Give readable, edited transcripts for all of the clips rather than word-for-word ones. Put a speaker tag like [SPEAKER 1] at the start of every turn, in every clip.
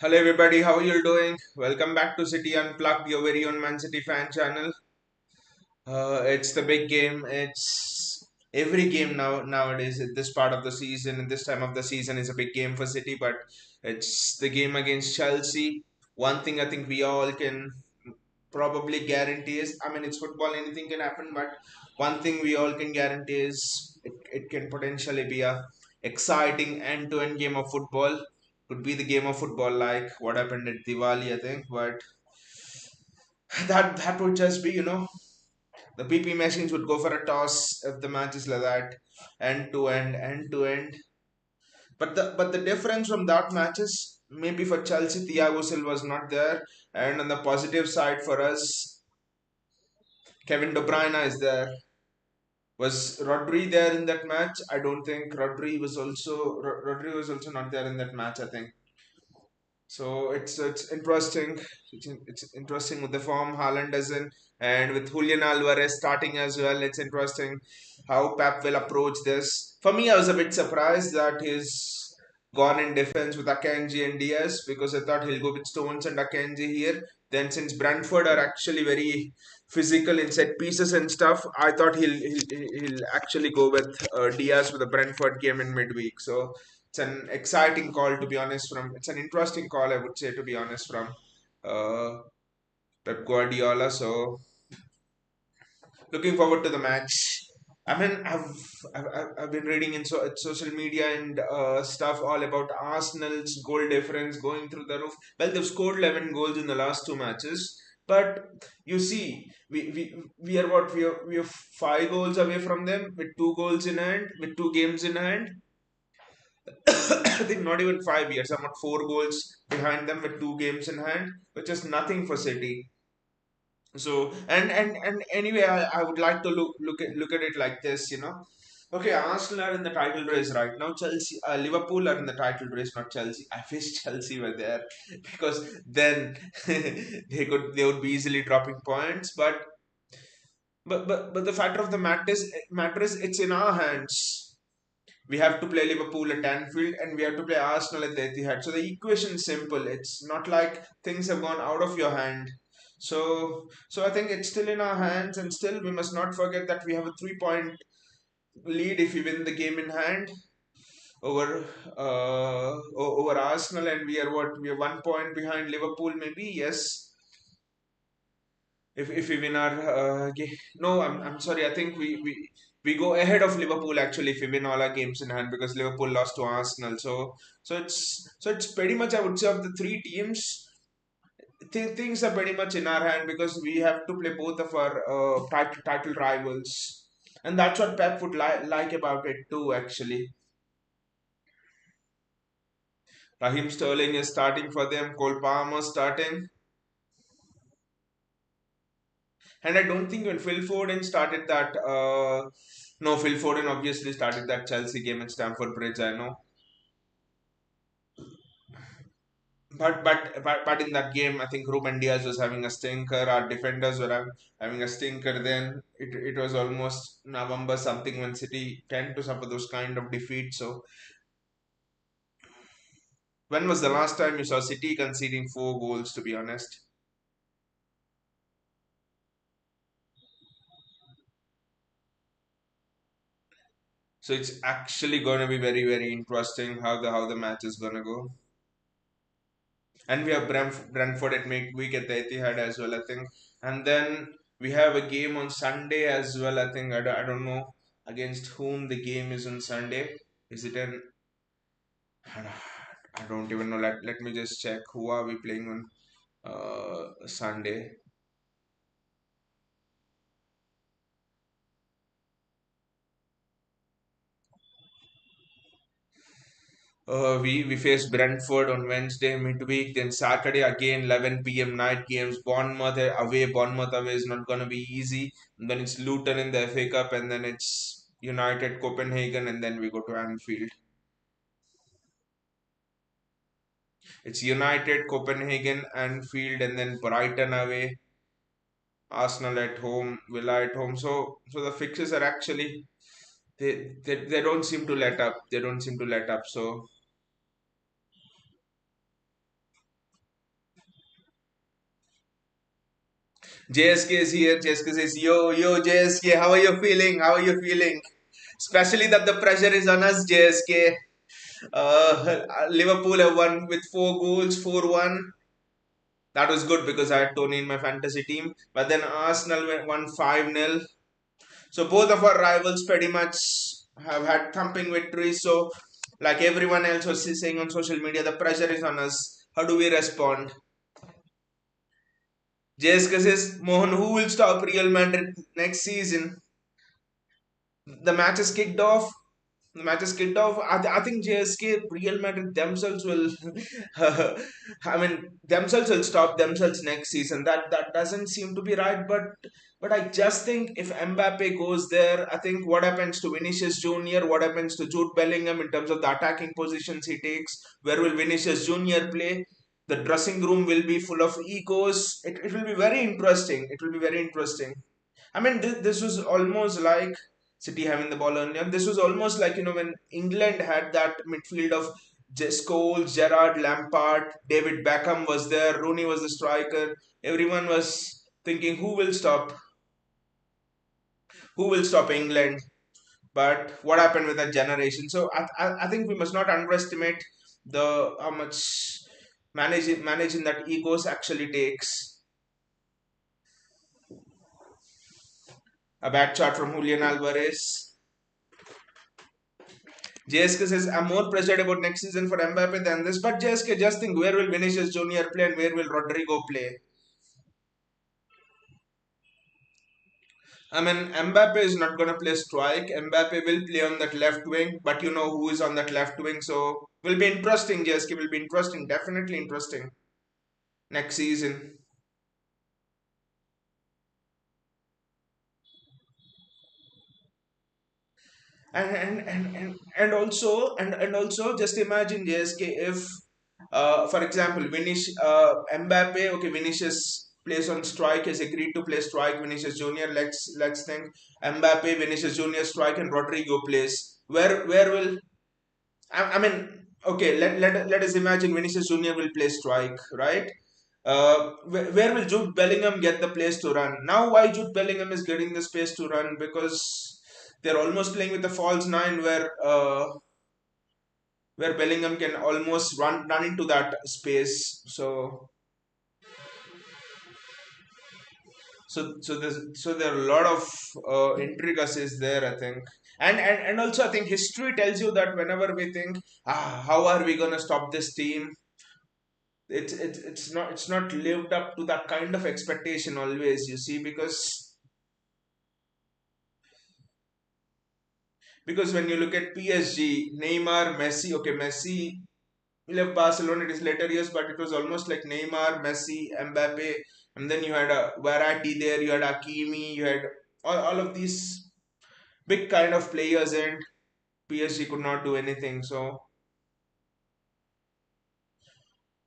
[SPEAKER 1] Hello everybody, how are you doing? Welcome back to City Unplugged, your very own Man City fan channel. It's the big game. It's every game nowadays at this part of the season and this time of the season is a big game for City, but it's the game against Chelsea. One thing I think we all can probably guarantee is, I mean, it's football, anything can happen, but one thing we all can guarantee is it can potentially be a exciting end-to-end game of football. Could be the game of football like what happened at Diwali, I think, but that would just be, the PP machines would go for a toss if the match is like that, end to end. But the difference from that match is maybe for Chelsea, Thiago Silva was not there, and on the positive side for us, Kevin De Bruyne is there. Was Rodri there in that match? I don't think Rodri was also not there in that match. I think so. It's interesting. It's interesting with the form Haaland is in, and with Julian Alvarez starting as well. It's interesting how Pep will approach this. For me, I was a bit surprised that he's gone in defense with Akanji and Diaz because I thought he'll go with Stones and Akanji here. Then since Brentford are actually very physical in set pieces and stuff, I thought he'll actually go with Diaz with the Brentford game in midweek. So it's an exciting call to be honest. It's an interesting call I would say to be honest from uh, Pep Guardiola. So looking forward to the match. I mean, I've been reading in social media and stuff all about Arsenal's goal difference going through the roof. Well, they've scored 11 goals in the last two matches, but you see, we are what we are 5 goals away from them with 2 goals in hand, with 2 games in hand. I think not even 5 years. I'm at 4 goals behind them with 2 games in hand, which is nothing for City. So and anyway, I would like to look at it like this, Okay, Arsenal are in the title race right now. Chelsea, Liverpool are in the title race, not Chelsea. I wish Chelsea were there because then they would be easily dropping points. But the fact of the matter is it's in our hands. We have to play Liverpool at Anfield and we have to play Arsenal at the Etihad. So the equation is simple. It's not like things have gone out of your hand. So I think it's still in our hands, and still we must not forget that we have a 3 point lead if we win the game in hand over over Arsenal, and we are 1 point behind Liverpool maybe. Yes, if we win our no, I'm sorry. I think we go ahead of Liverpool actually if we win all our games in hand because Liverpool lost to Arsenal. So it's pretty much, I would say, of the three teams, things are pretty much in our hand because we have to play both of our title rivals, and that's what Pep would like about it too. Actually, Raheem Sterling is starting for them. Cole Palmer starting. And I don't think when Phil Foden started that, no, Phil Foden obviously started that Chelsea game at Stamford Bridge. I know, but in that game, I think Ruben Diaz was having a stinker. Our defenders were having a stinker. Then it was almost November something when City tend to suffer those kind of defeats. So when was the last time you saw City conceding 4 goals? To be honest, so it's actually going to be very interesting how the match is going to go. And we have Brentford at midweek at the Etihad as well, I think. And then we have a game on Sunday as well, I think. I don't know against whom the game is on Sunday. Is it an? I don't even know. Let me just check. Who are we playing on Sunday? We face Brentford on Wednesday midweek. Then Saturday again 11 p.m. night games. Bournemouth away is not gonna be easy. And then it's Luton in the FA Cup, and then it's United Copenhagen, and then we go to Anfield. It's United Copenhagen, Anfield, and then Brighton away. Arsenal at home, Villa at home. So the fixes are actually, they don't seem to let up. They don't seem to let up. So JSK is here. JSK says, "Yo, yo, JSK, how are you feeling? How are you feeling? Especially that the pressure is on us, JSK. Liverpool have won with 4 goals, 4-1. That was good because I had Tony in my fantasy team. But then Arsenal won 5-0. So both of our rivals pretty much have had thumping victories. So, like everyone else was saying on social media, the pressure is on us. How do we respond? JSK says, Mohan, who will stop Real Madrid next season? The match is kicked off. The match is kicked off. I think JSK, Real Madrid themselves will, I mean, themselves will stop themselves next season. That doesn't seem to be right. But I just think if Mbappe goes there, I think what happens to Vinicius Junior, what happens to Jude Bellingham in terms of the attacking positions he takes, where will Vinicius Junior play? The dressing room will be full of egos. It will be very interesting. It will be very interesting. I mean, this was almost like City having the ball earlier. This was almost like, when England had that midfield of Scholes, Gerrard, Lampard, David Beckham was there, Rooney was the striker. Everyone was thinking, who will stop England? But what happened with that generation? So I think we must not underestimate the how much managing that egos actually takes. A bad shot from Julian Alvarez. JSK says, I'm more pressured about next season for Mbappe than this. But JSK, just think, where will Vinicius Junior play and where will Rodrigo play? I mean, Mbappe is not going to play strike. Mbappe will play on that left wing, but you know who is on that left wing. So, will be interesting, JSK, will be interesting. Definitely interesting next season. And also just imagine, JSK, if for example Mbappe, okay, Vinicius plays on strike, has agreed to play strike. Vinicius Junior, let's think Mbappe, Vinicius Junior strike, and Rodrigo plays. Where will I mean, okay, let us imagine Vinicius Junior will play strike, right? Where will Jude Bellingham get the place to run? Now, why Jude Bellingham is getting the space to run? Because they're almost playing with a false nine where Bellingham can almost run into that space. So there are a lot of intricacies there, I think. And also I think history tells you that whenever we think, how are we gonna stop this team? It's not lived up to that kind of expectation always, you see, because when you look at PSG, Neymar, Messi, okay, Messi left Barcelona in his later years, but it was almost like Neymar, Messi, Mbappe, and then you had a Verratti there, you had Hakimi, you had all of these big kind of players, and PSG could not do anything. So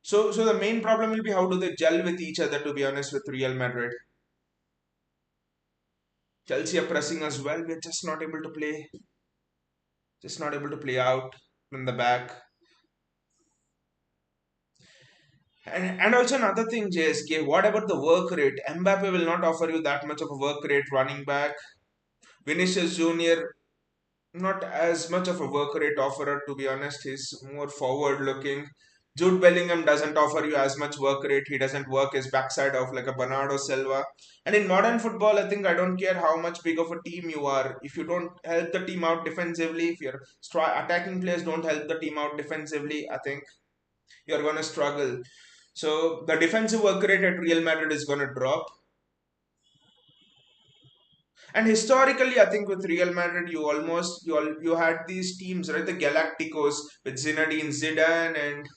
[SPEAKER 1] the main problem will be how do they gel with each other. To be honest, with Real Madrid, Chelsea are pressing as well. We're just not able to play out in the back. And also another thing, JSK, what about the work rate? Mbappe will not offer you that much of a work rate running back. Vinicius Junior, not as much of a work rate offerer, to be honest. He's more forward looking. Jude Bellingham doesn't offer you as much work rate. He doesn't work his backside off like a Bernardo Silva. And in modern football, I think I don't care how much big of a team you are. If you don't help the team out defensively, if your attacking players don't help the team out defensively, I think you're going to struggle. So the defensive work rate at Real Madrid is going to drop. And historically, I think with Real Madrid, you had these teams, right? The Galacticos with Zinedine Zidane and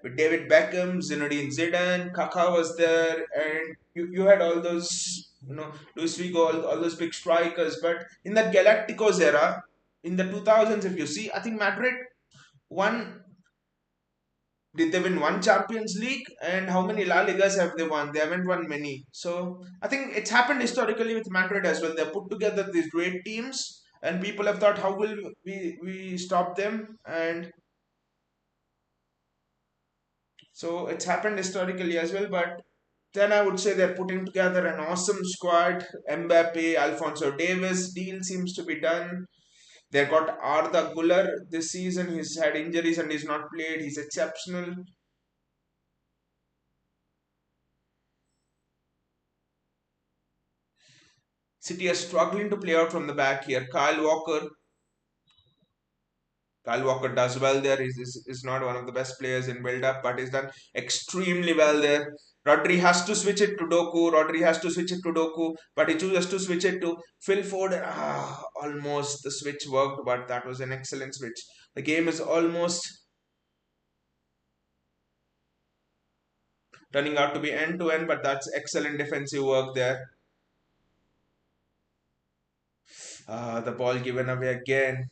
[SPEAKER 1] with David Beckham, Zinedine Zidane, Kaká was there, and you had all those, Luis Figo, all those big strikers. But in that Galacticos era, in the 2000s, if you see, I think Madrid won. Did they win one Champions League? And how many La Ligas have they won? They haven't won many. So I think it's happened historically with Madrid as well. They put together these great teams, and people have thought, how will we stop them? And so it's happened historically as well. But Then I would say they're putting together an awesome squad. Mbappe, Alfonso Davis deal seems to be done. They've got Arda Guler this season. He's had injuries and he's not played. He's exceptional. City are struggling to play out from the back here. Kyle Walker does well there. He's not one of the best players in build up, but he's done extremely well there. Rodri has to switch it to Doku. Rodri has to switch it to Doku, but he chooses to switch it to Phil Foden. Almost the switch worked, but that was an excellent switch. The game is almost turning out to be end to end, but that's excellent defensive work there. The ball given away again.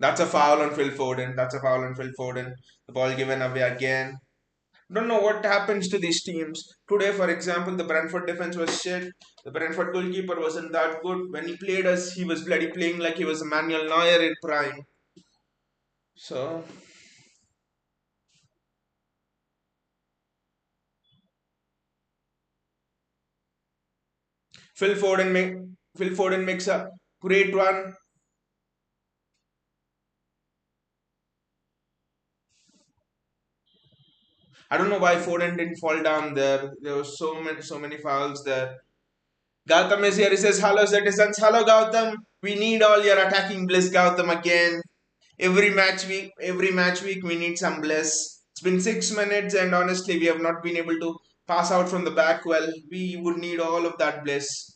[SPEAKER 1] That's a foul on Phil Foden. That's a foul on Phil Foden. The ball given away again. Don't know what happens to these teams. Today, for example, the Brentford defense was shit. The Brentford goalkeeper wasn't that good. When he played us, he was bloody playing like he was Manuel Neuer in prime. So, Phil Foden make Phil Foden makes a great run. I don't know why Foden didn't fall down there. There were so many fouls there. Gautam is here. He says, "Hello, citizens. Hello, Gautam. We need all your attacking bliss, Gautam, again. Every match week, we need some bliss. It's been 6 minutes, and honestly, we have not been able to pass out from the back well. We would need all of that bliss."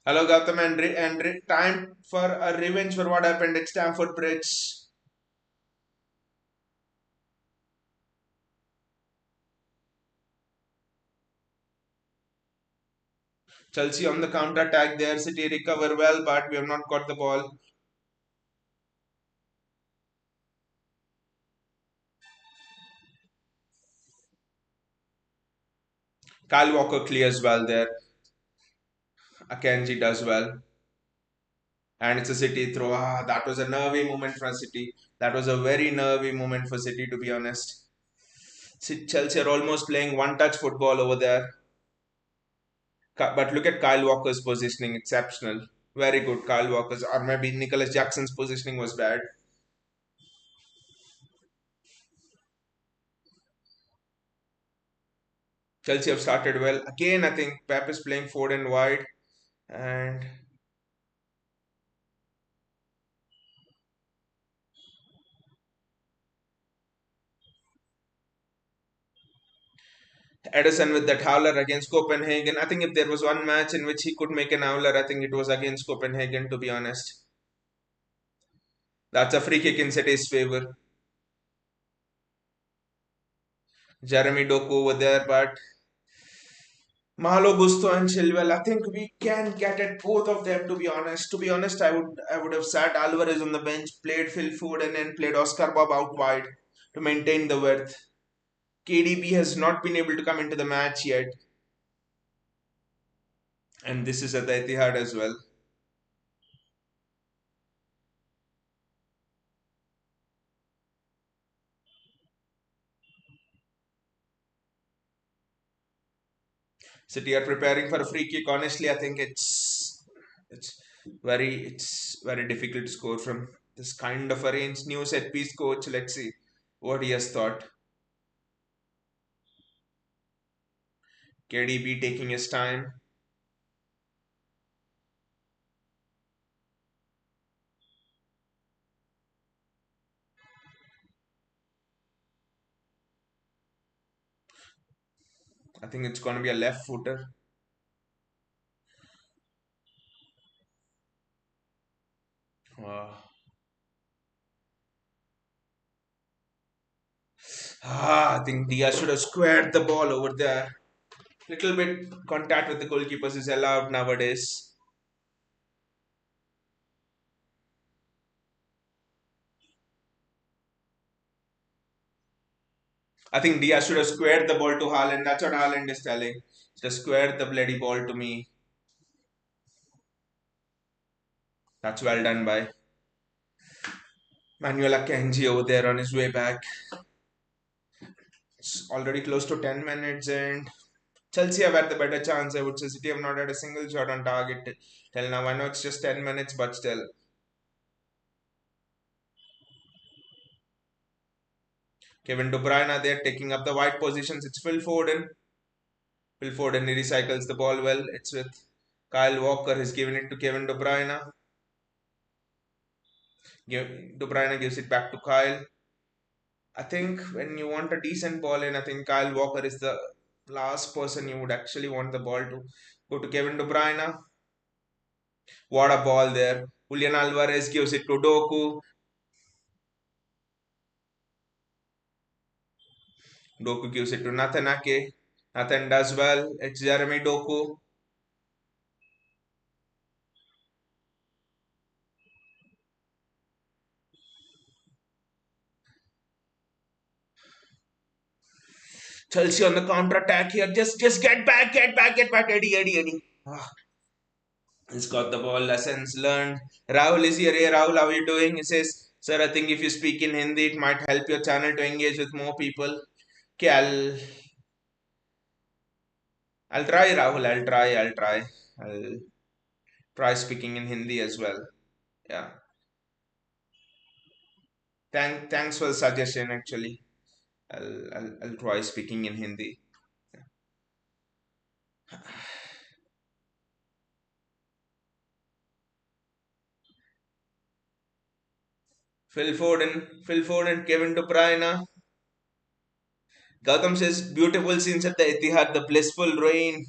[SPEAKER 1] Hello, Gautam, and time for a revenge for what happened at Stamford Bridge. Chelsea on the counter attack there. City recover well, but we have not got the ball. Kyle Walker clears well there. Akanji does well. And it's a City throw. That was a nervy moment for City. That was a very nervy moment for City, to be honest. Chelsea are almost playing one touch football over there. But look at Kyle Walker's positioning, exceptional. Very good, Kyle Walker's. Or maybe Nicholas Jackson's positioning was bad. Chelsea have started well. Again, I think Pep is playing forward and wide. And Edison with that howler against Copenhagen. I think if there was one match in which he could make an howler, I think it was against Copenhagen, to be honest. That's a free kick in City's favour. Jeremy Doku over there, but Malo Gusto and Chilwell. I think we can get at both of them. To be honest, I would have sat Alvarez on the bench, played Phil Foden, and played Oscar Bob out wide to maintain the width. KDB has not been able to come into the match yet, and this is at the Etihad as well. City are preparing for a free kick. Honestly, I think it's very difficult to score from this kind of a range. New set piece coach. Let's see what he has thought. KDB taking his time. I think it's going to be a left footer. Uh, I think Diaz should have squared the ball over there. Little bit contact with the goalkeepers is allowed nowadays. I think Diaz should have squared the ball to Haaland. That's what Haaland is telling. Just square the bloody ball to me. That's well done by Manuel Akanji over there on his way back. It's already close to 10 minutes and Chelsea have had the better chance. I would say City have not had a single shot on target till now. I know it's just 10 minutes, but still. Kevin De Bruyne there taking up the wide positions. It's Phil Foden. Phil Foden he recycles the ball well. It's with Kyle Walker. He's given it to Kevin De Bruyne. De Bruyne gives it back to Kyle. I think when you want a decent ball in, I think Kyle Walker is the last person you would actually want the ball to go to Kevin De Bruyne. What a ball there. Julian Alvarez gives it to Doku. Doku gives it to Nathan Ake. Nathan does well. It's Jeremy Doku. Chelsea on the counter attack here. Just get back, get back, get back. Eddie, Eddie, Eddie. He's got the ball. Lessons learned. Rahul is here. Hey, Rahul, how are you doing? He says, Sir, I think if you speak in Hindi, it might help your channel to engage with more people. Okay, I'll try, Rahul. I'll try speaking in Hindi as well. Yeah. Thanks for the suggestion. Actually, I'll try speaking in Hindi. Phil Foden, Kevin De Bruyne. Gautam says beautiful scenes at the Etihad, the blissful rain.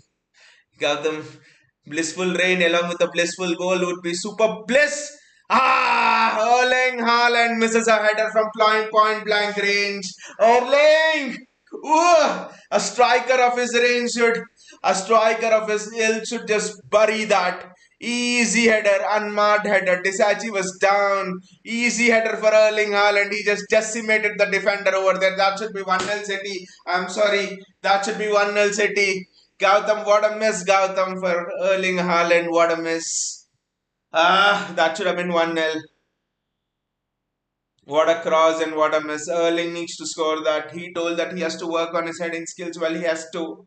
[SPEAKER 1] Gautam, blissful rain along with a blissful goal would be super bliss. Erling Haaland misses a header from point blank range. Erling! Ooh, a striker of his ilk should just bury that. Easy header, unmarked header. Disachi was down. Easy header for Erling Haaland. He just decimated the defender over there. That should be 1-0 City. I'm sorry. That should be 1-0 City. Gautam, what a miss, Gautam, for Erling Haaland. What a miss. That should have been 1-0. What a cross and what a miss. Erling needs to score that. He told that he has to work on his heading skills. Well, he has to.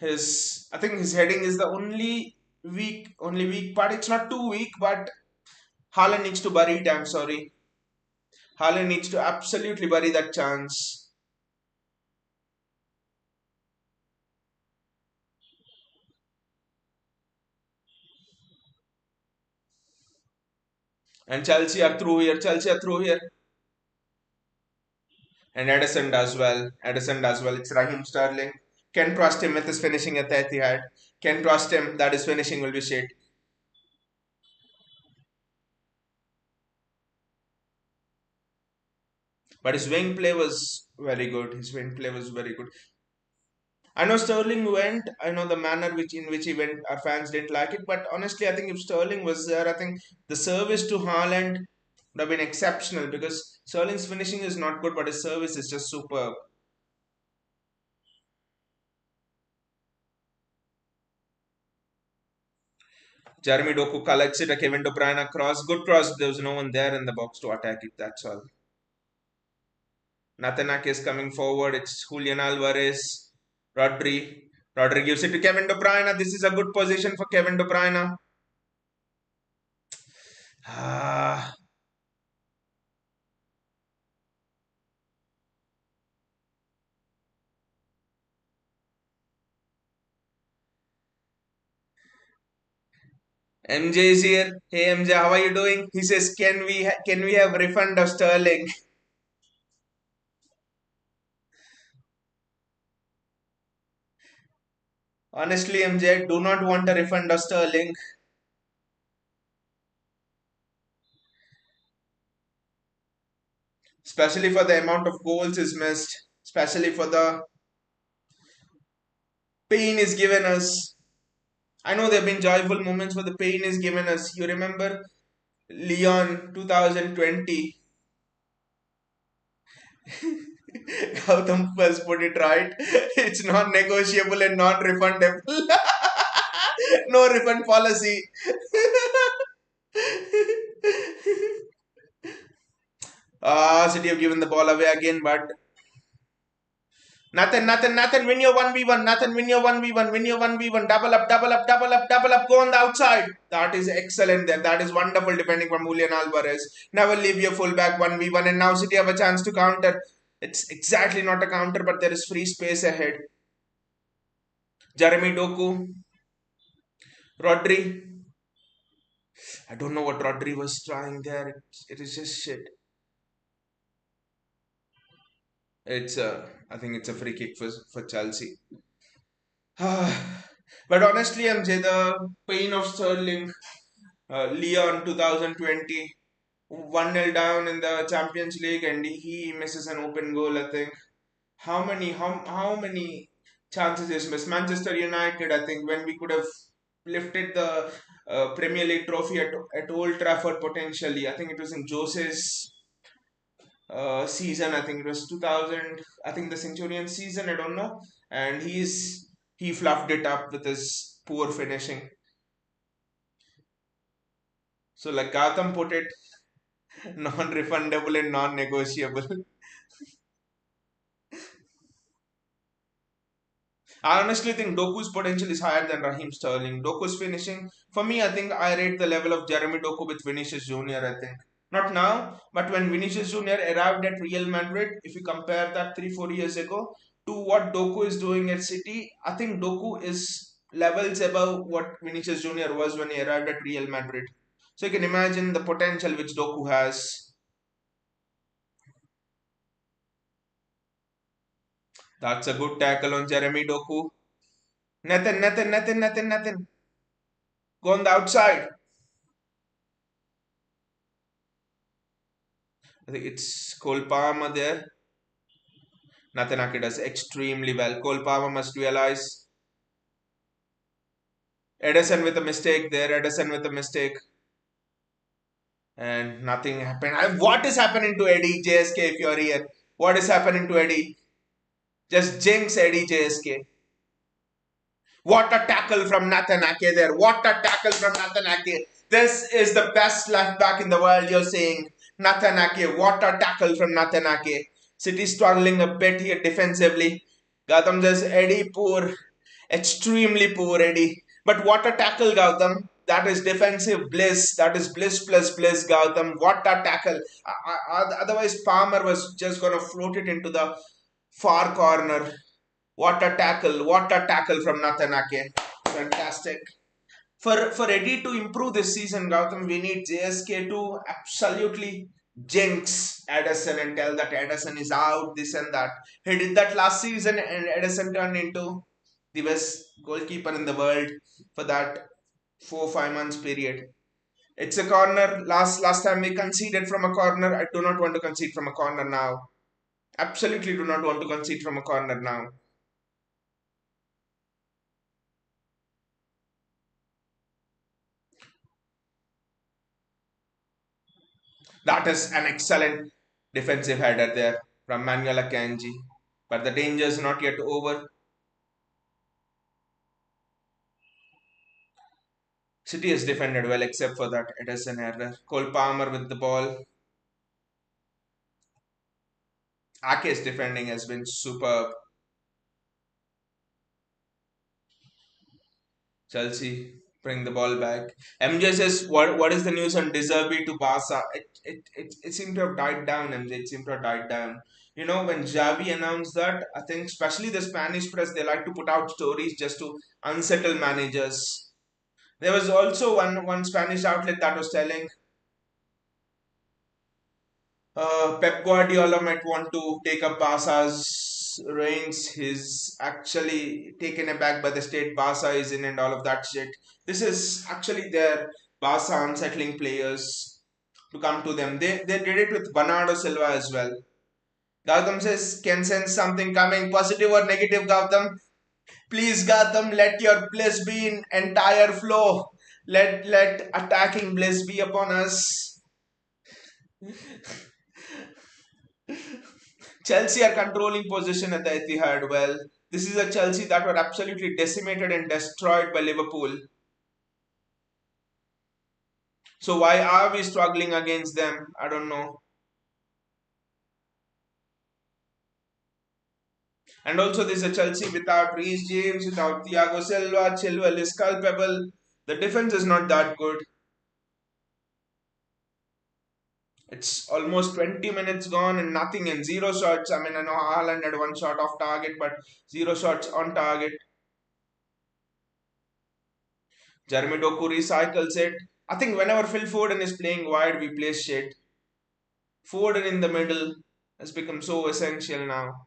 [SPEAKER 1] I think his heading is the only weak part. It's not too weak, but Haaland needs to bury it. I'm sorry. Haaland needs to absolutely bury that chance. And Chelsea are through here. Chelsea are through here. And Edison does well. Edison does well. It's Raheem Sterling. Can trust him with his finishing at the Etihad. Can trust him that his finishing will be shit. But his wing play was very good. His wing play was very good. I know Sterling went. I know the manner in which he went. Our fans didn't like it. But honestly, I think if Sterling was there, I think the service to Haaland would have been exceptional because Sterling's finishing is not good, but his service is just superb. Jeremy Doku collects it. A Kevin De Bruyne cross. Good cross. There was no one there in the box to attack it. That's all. Nathanak is coming forward. It's Julian Alvarez. Rodri. Rodri gives it to Kevin De Bruyne. This is a good position for Kevin De Bruyne. Ah. MJ is here. Hey MJ, how are you doing? He says, can we have refund of Sterling? Honestly, MJ, do not want a refund of Sterling. Especially for the amount of goals is missed. Especially for the pain is given us. I know there have been joyful moments, but the pain is given us. You remember Leon 2020? Gautam first put it right. It's non negotiable and non refundable. No refund policy. City have given the ball away again, but Nathan, win your 1v1. Nathan, win your 1v1. Win your 1v1. Double up, double up, double up, double up. Go on the outside. That is excellent there. That is wonderful defending from Julian Alvarez. Never leave your fullback 1v1. And now City have a chance to counter. It's exactly not a counter, but there is free space ahead. Jeremy Doku. Rodri. I don't know what Rodri was trying there. It is just shit. I think it's a free kick for Chelsea. But honestly, MJ, the pain of Sterling, Leon 2020, 1-0 down in the Champions League, and he misses an open goal, I think. How many chances is missed? Manchester United, I think, when we could have lifted the Premier League trophy at Old Trafford potentially. I think it was in Jose's season. I think it was 2000. I think the Centurion season. I don't know. And he fluffed it up with his poor finishing. So like Gotham put it, non-refundable and non-negotiable. I honestly think Doku's potential is higher than Raheem Sterling. Doku's finishing, for me, I think I rate the level of Jeremy Doku with Vinicius Jr. I think not now, but when Vinicius Jr. arrived at Real Madrid, if you compare that 3-4 years ago to what Doku is doing at City, I think Doku is levels above what Vinicius Jr. was when he arrived at Real Madrid. So you can imagine the potential which Doku has. That's a good tackle on Jeremy Doku. Nathan. Go on the outside. I think it's Cole Palmer there. Nathan Ake does extremely well. Cole Palmer must realize. Edison with a mistake there. Edison with a mistake. And nothing happened. What is happening to Eddie JSK if you're here? What is happening to Eddie? Just jinx Eddie JSK. What a tackle from Nathan Ake there. What a tackle from Nathan Ake. This is the best left back in the world, you're saying. Nathan Ake. What a tackle from Nathan Ake. City struggling a bit here defensively. Gautam says Eddie poor. Extremely poor Eddie. But what a tackle, Gautam. That is defensive bliss. That is bliss plus bliss, Gautam. What a tackle. Otherwise, Palmer was just going to float it into the far corner. What a tackle. What a tackle from Nathan Ake. Fantastic. For Eddie to improve this season, Gautam, we need JSK to absolutely jinx Edison and tell that Edison is out, this and that. He did that last season and Edison turned into the best goalkeeper in the world for that 4 5 months period. It's a corner. Last time we conceded from a corner. I do not want to concede from a corner now. Absolutely do not want to concede from a corner now. That is an excellent defensive header there from Manuel Akanji. But the danger is not yet over. City has defended well except for that Edison error. Cole Palmer with the ball. Ake's defending has been superb. Chelsea bring the ball back. MJ says, what is the news on Deserby to Barca? It seemed to have died down, MJ. It seemed to have died down. You know, when Xavi announced that, I think especially the Spanish press, they like to put out stories just to unsettle managers. There was also one Spanish outlet that was telling Pep Guardiola might want to take up Barca's reins. He's actually taken aback by the state Barca is in and all of that shit. This is actually their Barca unsettling players to come to them. They did it with Bernardo Silva as well. Gautam says, can sense something coming, positive or negative, Gautam. Please, Gautam, let your bliss be in entire flow. Let attacking bliss be upon us. Chelsea are controlling possession at the Etihad. Well, this is a Chelsea that were absolutely decimated and destroyed by Liverpool. So why are we struggling against them? I don't know. And also this is a Chelsea without Reece James, without Thiago Silva. Chilwell is culpable. The defense is not that good. It's almost 20 minutes gone and nothing and zero shots. I mean, I know Haaland had one shot off target, but zero shots on target. Jeremy Doku recycles it. I think whenever Phil Foden is playing wide, we play shit. Foden in the middle has become so essential now.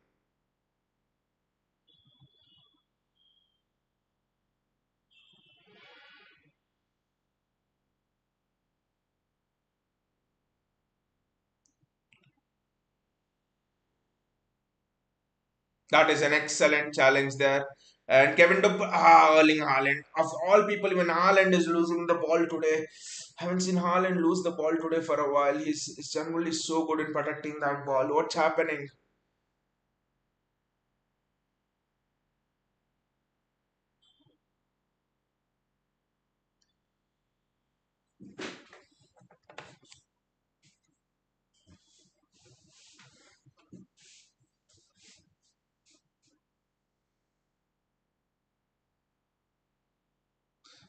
[SPEAKER 1] That is an excellent challenge there. And Erling Haaland. Of all people, even Haaland is losing the ball today. Haven't seen Haaland lose the ball today for a while. He's generally so good in protecting that ball. What's happening?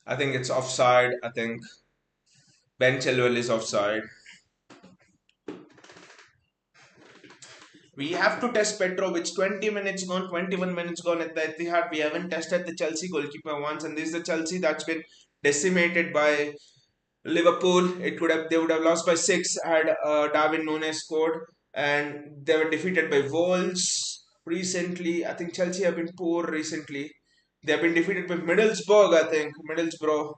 [SPEAKER 1] I think it's offside. I think Ben Chilwell is offside. We have to test Petrovic. 20 minutes gone, 21 minutes gone at the Etihad. We haven't tested the Chelsea goalkeeper once, and this is the Chelsea that's been decimated by Liverpool. It would have They would have lost by six had Darwin Nunes scored, and they were defeated by Wolves recently. I think Chelsea have been poor recently. They have been defeated by Middlesbrough. I think Middlesbrough,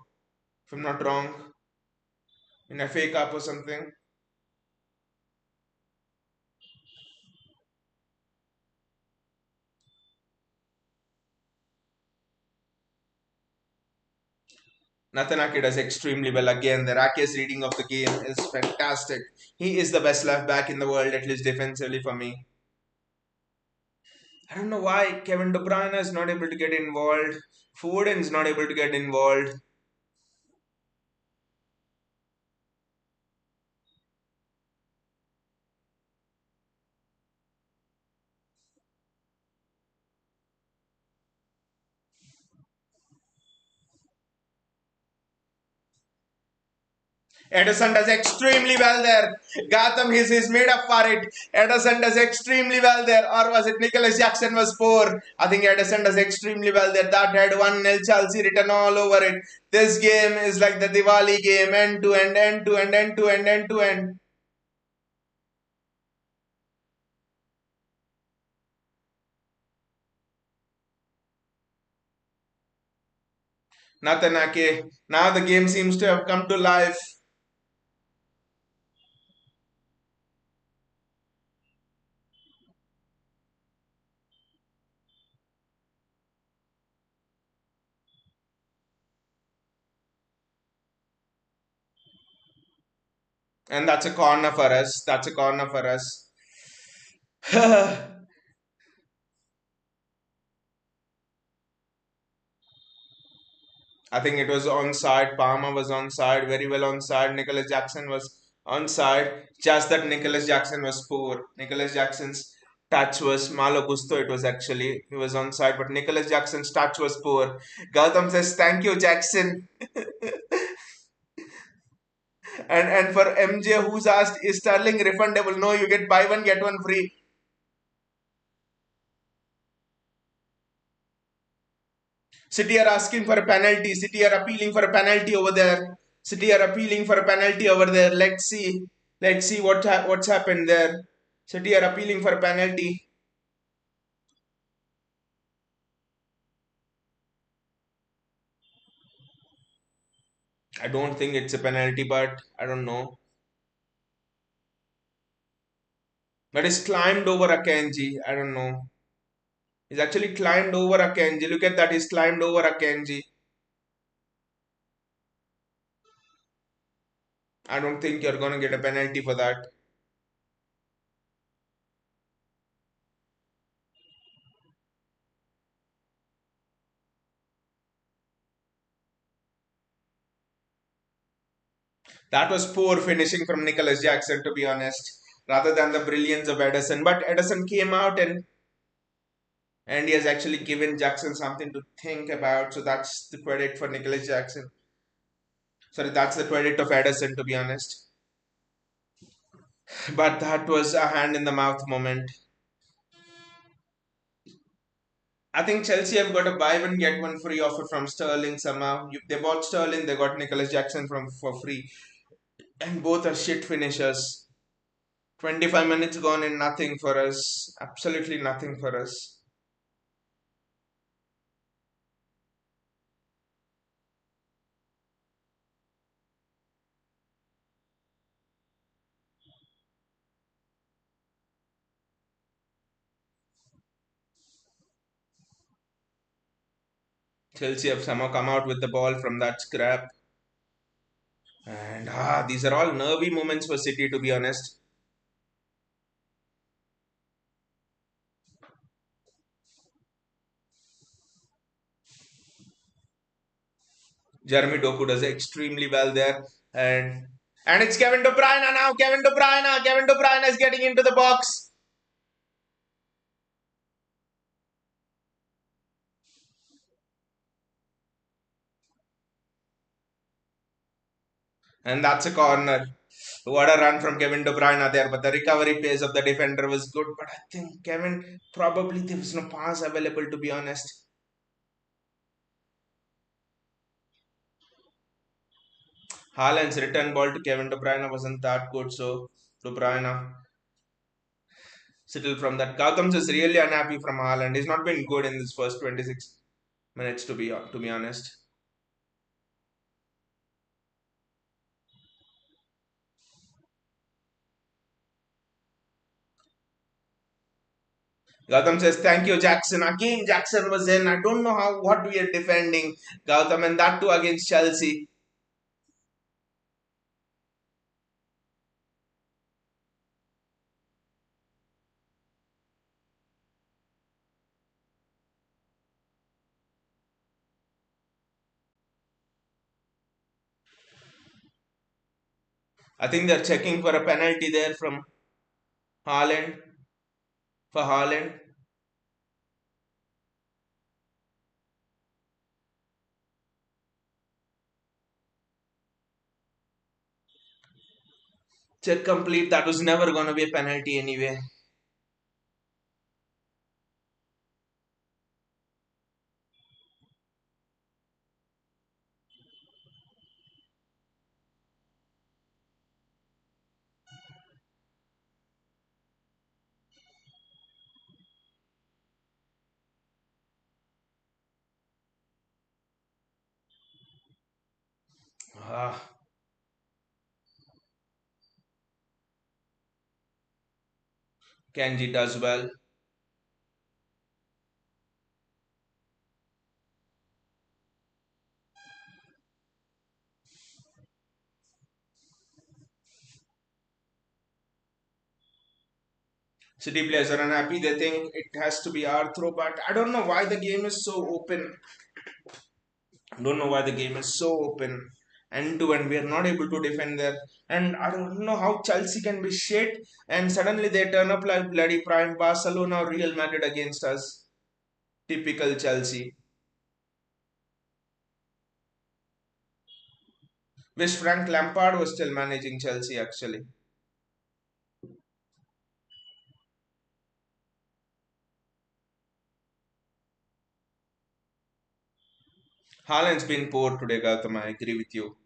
[SPEAKER 1] if I'm not wrong, in a FA Cup or something. Natanaki does extremely well again. The Raki's reading of the game is fantastic. He is the best left back in the world, at least defensively for me. I don't know why Kevin De Bruyne is not able to get involved. Foden is not able to get involved. Edison does extremely well there. Gotham is made up for it. Edison does extremely well there. Or was it Nicholas Jackson was poor? I think Edison does extremely well there. That had 1-0 Chelsea written all over it. This game is like the Diwali game, end to end, end to end, end to end, end to end. Natanake. Now the game seems to have come to life. And that's a corner for us. That's a corner for us. I think it was onside. Palmer was onside, very well onside. Nicholas Jackson was onside. Just that Nicholas Jackson was poor. Nicholas Jackson's touch was Malo Gusto. It was actually he was onside, but Nicholas Jackson's touch was poor. Gautam says, "Thank you, Jackson." And for MJ, who's asked, "Is Sterling refundable?" No, you get buy one get one free. City are asking for a penalty. City are appealing for a penalty over there. City are appealing for a penalty over there. Let's see. Let's see what's happened there. City are appealing for a penalty. I don't think it's a penalty, but I don't know. But he's climbed over Akanji. I don't know. He's actually climbed over Akanji. Look at that. He's climbed over Akanji. I don't think you're gonna get a penalty for that. That was poor finishing from Nicholas Jackson, to be honest, rather than the brilliance of Edison. But Edison came out and he has actually given Jackson something to think about. So that's the credit for Nicholas Jackson. Sorry, that's the credit of Edison, to be honest. But that was a hand in the mouth moment. I think Chelsea have got a buy one get one free offer from Sterling somehow. They bought Sterling, they got Nicholas Jackson from for free, and both are shit finishers. 25 minutes gone and nothing for us. Absolutely nothing for us. Chelsea have somehow come out with the ball from that scrap. And these are all nervy moments for City, to be honest. Jeremy Doku does extremely well there. And it's Kevin De Bruyne now. Kevin De Bruyne. Kevin De Bruyne is getting into the box. And that's a corner. What a run from Kevin De Bruyne there, but the recovery pace of the defender was good. But I think Kevin, probably there was no pass available, to be honest. Haaland's return ball to Kevin De Bruyne wasn't that good, so De Bruyne settled from that. Gautam's is really unhappy from Haaland. He's not been good in this first 26 minutes, to be honest. Gautam says, "Thank you, Jackson." Again, Jackson was in. I don't know how what we are defending, Gautam, and that too against Chelsea. I think they're checking for a penalty there from Haaland for Haaland. Check complete. That was never going to be a penalty anyway. Ah, Kenji does well. City players are unhappy. They think it has to be our throw, but I don't know why the game is so open. I don't know why the game is so open end to end. We are not able to defend there. And I don't know how Chelsea can be shit and suddenly they turn up like bloody prime Barcelona or Real Madrid against us. Typical Chelsea. Wish Frank Lampard was still managing Chelsea actually. Haaland's been poor today, Gautam. I agree with you.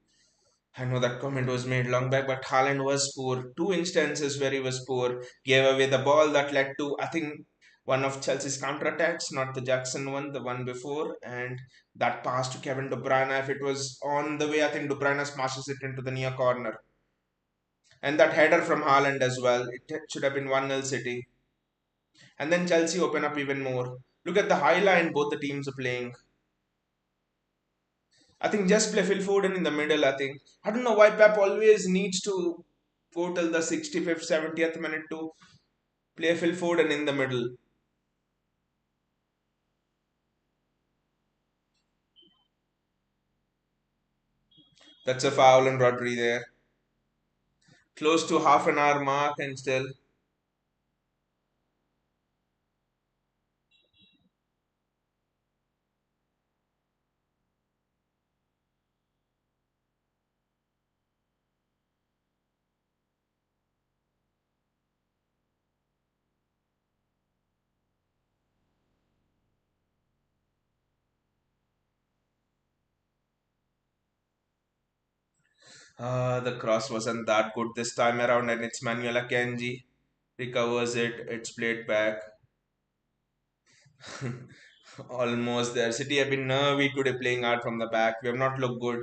[SPEAKER 1] I know that comment was made long back, but Haaland was poor. Two instances where he was poor. Gave away the ball that led to, I think, one of Chelsea's counter-attacks, not the Jackson one, the one before. And that pass to Kevin De Bruyne, if it was on the way, I think De Bruyne smashes it into the near corner. And that header from Haaland as well. It should have been 1-0 City. And then Chelsea open up even more. Look at the high line both the teams are playing. I think just play Phil Foden in the middle. I don't know why Pep always needs to go till the 65th, 70th minute to play Phil Foden in the middle. That's a foul on Rodri there. close to half an hour mark, and still. The cross wasn't that good this time around, and it's Manuel Akanji recovers it. It's played back. Almost there. City have been nervy today playing out from the back. We have not looked good.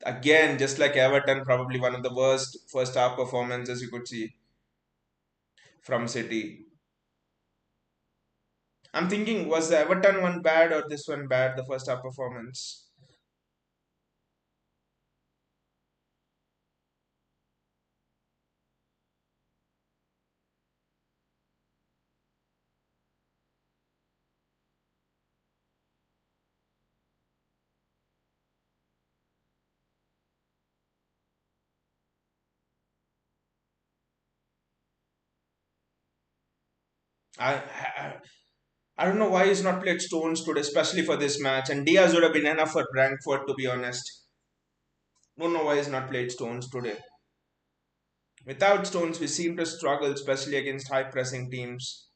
[SPEAKER 1] Again, just like Everton, probably one of the worst first half performances you could see from City. I'm thinking, was the Everton one bad or this one bad, the first half performance? I, I don't know why he's not played Stones today, especially for this match. And Diaz would have been enough for Brentford, to be honest. Don't know why he's not played Stones today. Without Stones, we seem to struggle, especially against high pressing teams.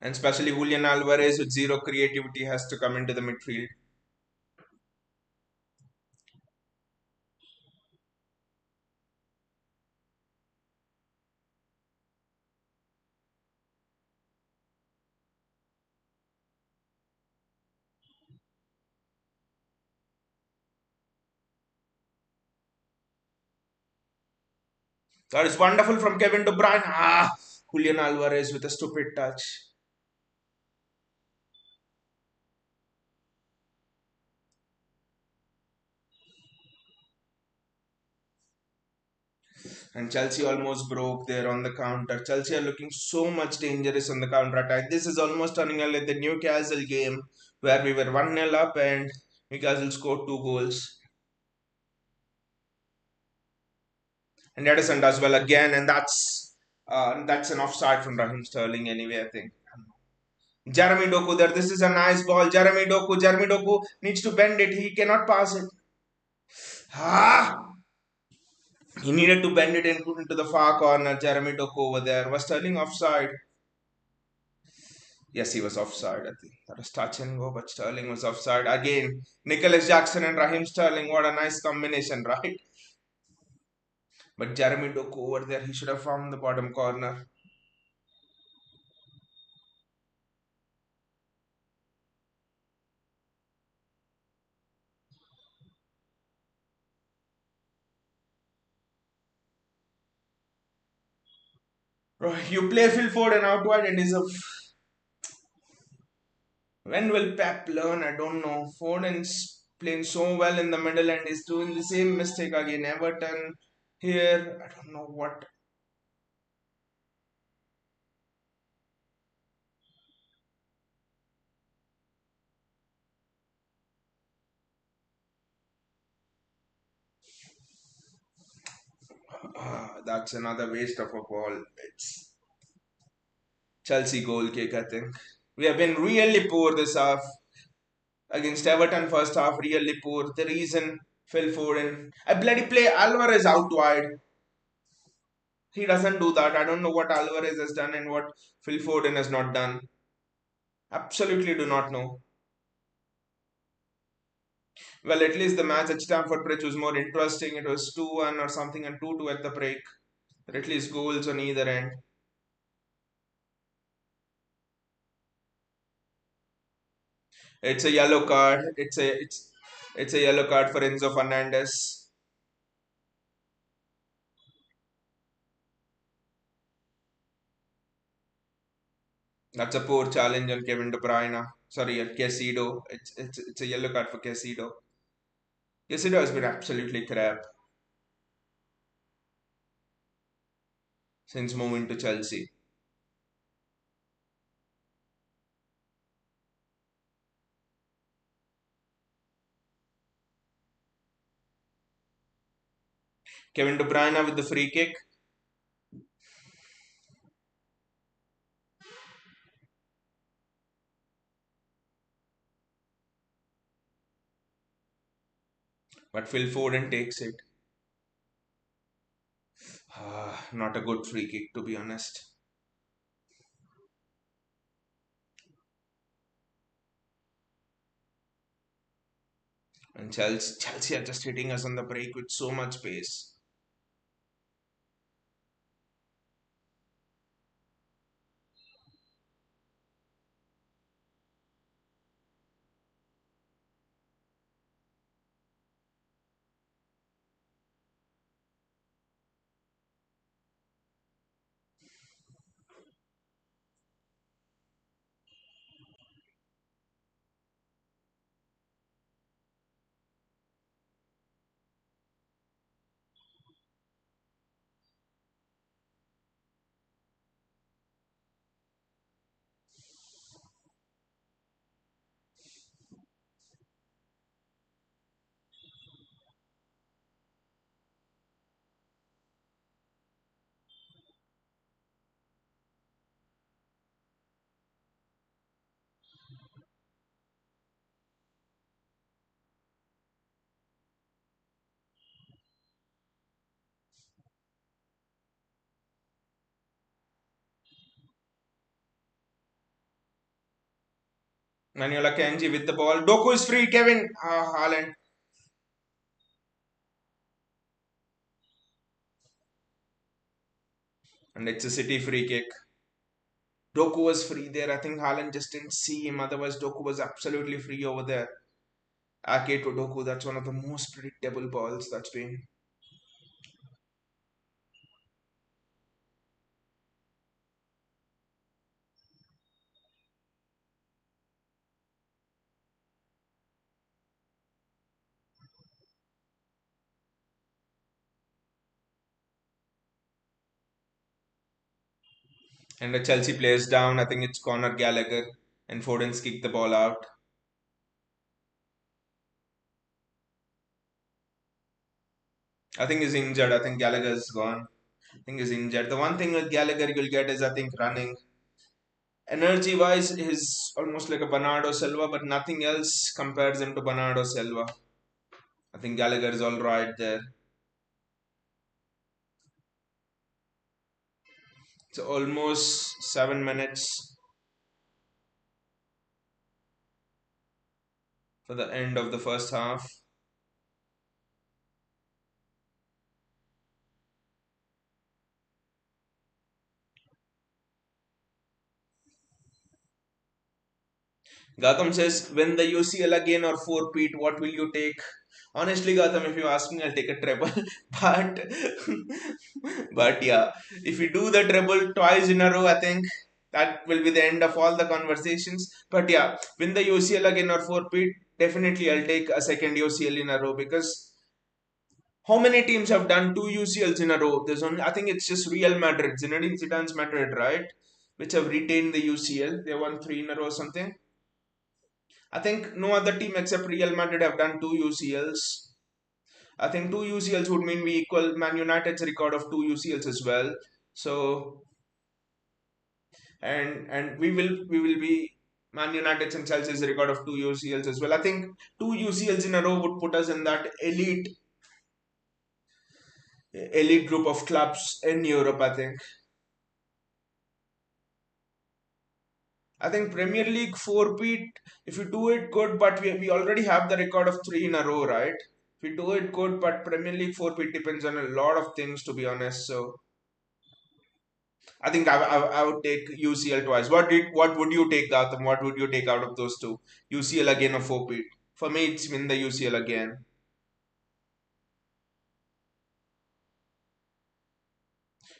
[SPEAKER 1] And especially Julian Alvarez with zero creativity has to come into the midfield. That is wonderful from Kevin De Bruyne. Julian Alvarez with a stupid touch. And Chelsea almost broke there on the counter. Chelsea are looking so much dangerous on the counter attack. This is almost turning out like the Newcastle game where we were 1-0 up and Newcastle scored two goals. And Edison does well again, and that's an offside from Raheem Sterling anyway, I think. Jeremy Doku there. This is a nice ball. Jeremy Doku. Jeremy Doku needs to bend it. He cannot pass it. Ah! He needed to bend it and put into the far corner. Jeremy Doku over there. Was Sterling offside? Yes, he was offside. I think that was touch and go, but Sterling was offside again. Nicholas Jackson and Raheem Sterling. What a nice combination, right? But Jeremy Doku over there, he should have found the bottom corner. You play Phil Foden out wide and is a. When will Pep learn? I don't know. Foden's playing so well in the middle and is doing the same mistake again. Everton here. I don't know what. That's another waste of a ball. It's Chelsea goal kick, I think. We have been really poor this half. Against Everton first half, really poor. The reason Phil Foden. I bloody play Alvarez out wide. He doesn't do that. I don't know what Alvarez has done and what Phil Foden has not done. Absolutely do not know. Well, at least the match at Stamford Bridge was more interesting. It was 2-1 or something and 2-2 at the break. There at least goals on either end. It's a yellow card. It's a yellow card for Enzo Fernandez. That's a poor challenge on Kevin De Bruyne. Sorry, on Casido. It's a yellow card for Casido. Casido has been absolutely crap since moving to Chelsea. Kevin De Bruyne with the free kick. But Phil Foden takes it. Not a good free kick, to be honest. And Chelsea are just hitting us on the break with so much pace. Manuela Kanji with the ball. Doku is free. Kevin Haaland. And it's a City free kick. Doku was free there. I think Haaland just didn't see him. Otherwise, Doku was absolutely free over there. Ake to Doku. That's one of the most predictable balls that's been. And the Chelsea players down. I think it's Conor Gallagher. And Foden's kicked the ball out. I think he's injured. I think Gallagher's gone. I think he's injured. The one thing with Gallagher you'll get is I think running. Energy wise, he's almost like a Bernardo Silva, but nothing else compares him to Bernardo Silva. I think Gallagher is all right there. It's almost 7 minutes for the end of the first half. Gautam says, win the UCL again or four-peat, what will you take? Honestly, Gautam, if you ask me, I'll take a treble. but, but yeah, if you do the treble twice in a row, I think that will be the end of all the conversations. But yeah, win the UCL again or four-peat, definitely I'll take a second UCL in a row because how many teams have done two UCLs in a row? There's only, I think it's just Real Madrid, Zinedine Zidane's Madrid, right? Which have retained the UCL. They won three in a row or something. I think no other team except Real Madrid have done two UCLs. I think two UCLs would mean we equal Man United's record of two UCLs as well. So and we will be Man United's and Chelsea's record of two UCLs as well. I think two UCLs in a row would put us in that elite group of clubs in Europe. I think Premier League four-peat, if you do it good, but we already have the record of three in a row, right? If we do it good, but Premier League four-peat depends on a lot of things, to be honest. So I think I would take UCL twice. What would you take, Gautam? What would you take out of those two? UCL again or four-peat? For me, it's win the UCL again.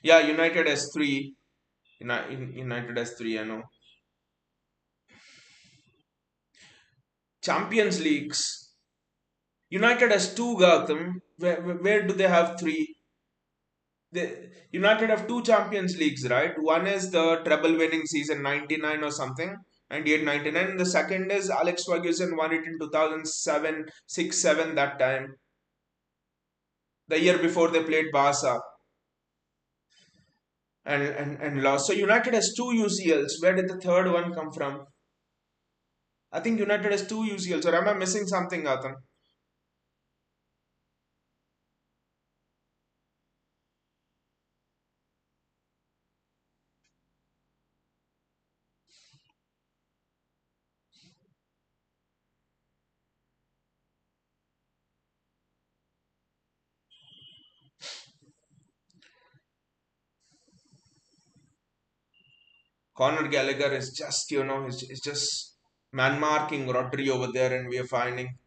[SPEAKER 1] Yeah, United has three. United has three, I know. Champions Leagues. United has two, Gautam. Where do they have three? The United have two Champions Leagues, right? One is the treble winning season 99 or something, 98 99. The second is Alex Ferguson won it in 2007, 6, 7 that time. The year before they played Barca and lost. So United has two UCLs. Where did the third one come from? I think United has two UCLs. Or am I missing something, Gautam? Conor Gallagher is just, is just man marking Rodri over there, and we are finding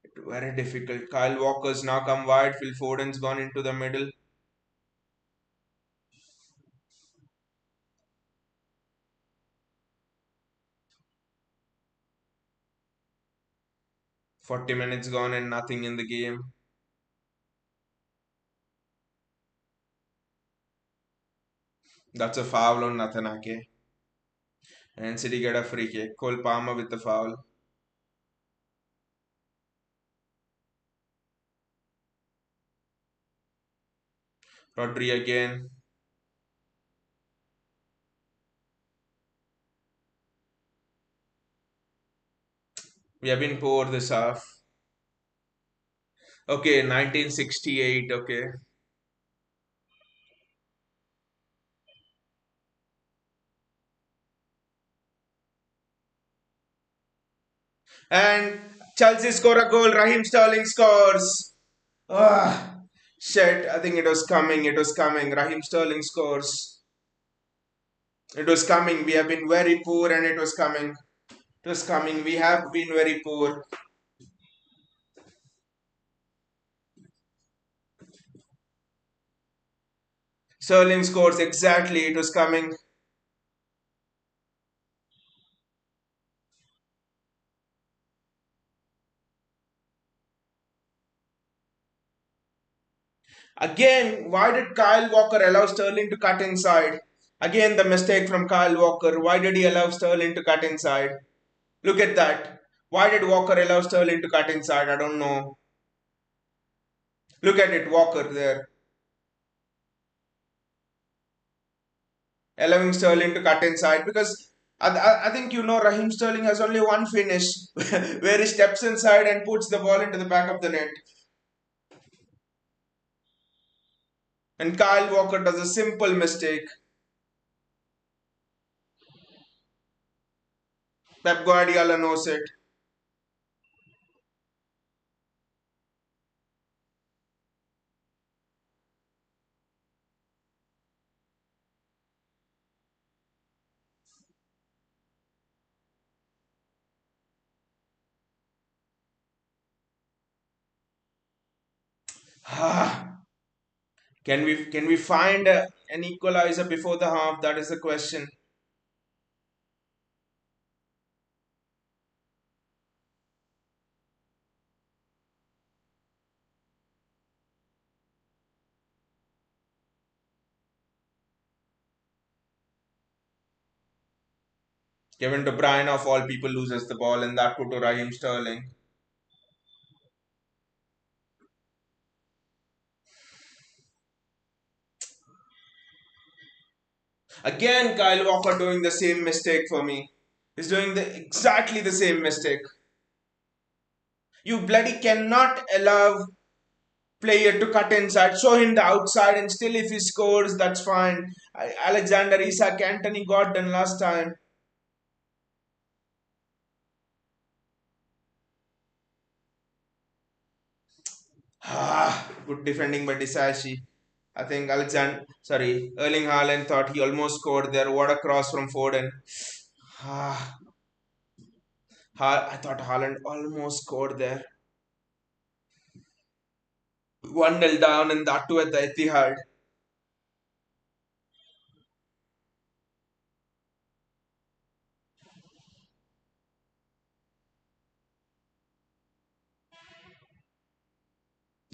[SPEAKER 1] it very difficult. Kyle Walker's now come wide. Phil Foden's gone into the middle. 40 minutes gone and nothing in the game. That's a foul on Nathan Ake. And City get a free kick. Cole Palmer with the foul. Rodri again. We have been poor this half. Okay, 1968. Okay. And Chelsea score a goal. Raheem Sterling scores. Ah, shit. I think it was coming. It was coming. Raheem Sterling scores. It was coming. We have been very poor and it was coming. It was coming. We have been very poor. Sterling scores exactly. It was coming. Again, why did Kyle Walker allow Sterling to cut inside? Again, the mistake from Kyle Walker. Why did he allow Sterling to cut inside? Look at that. Why did Walker allow Sterling to cut inside? I don't know. Look at it, Walker there. Allowing Sterling to cut inside because I think Raheem Sterling has only one finish where he steps inside and puts the ball into the back of the net. And Kyle Walker does a simple mistake. Pep Guardiola knows it. Can we find an equalizer before the half? That is the question. Kevin De Bruyne of all people loses the ball and that put to Raheem Sterling. Again, Kyle Walker doing the same mistake for me. He's doing exactly the same mistake. You bloody cannot allow player to cut inside, show him the outside, and still if he scores, that's fine. Alexander Isak Anthony got done last time. Good defending by Disashi. I think Erling Haaland thought he almost scored there. What a cross from Foden. I thought Haaland almost scored there. 1-0 down and that too at the Etihad.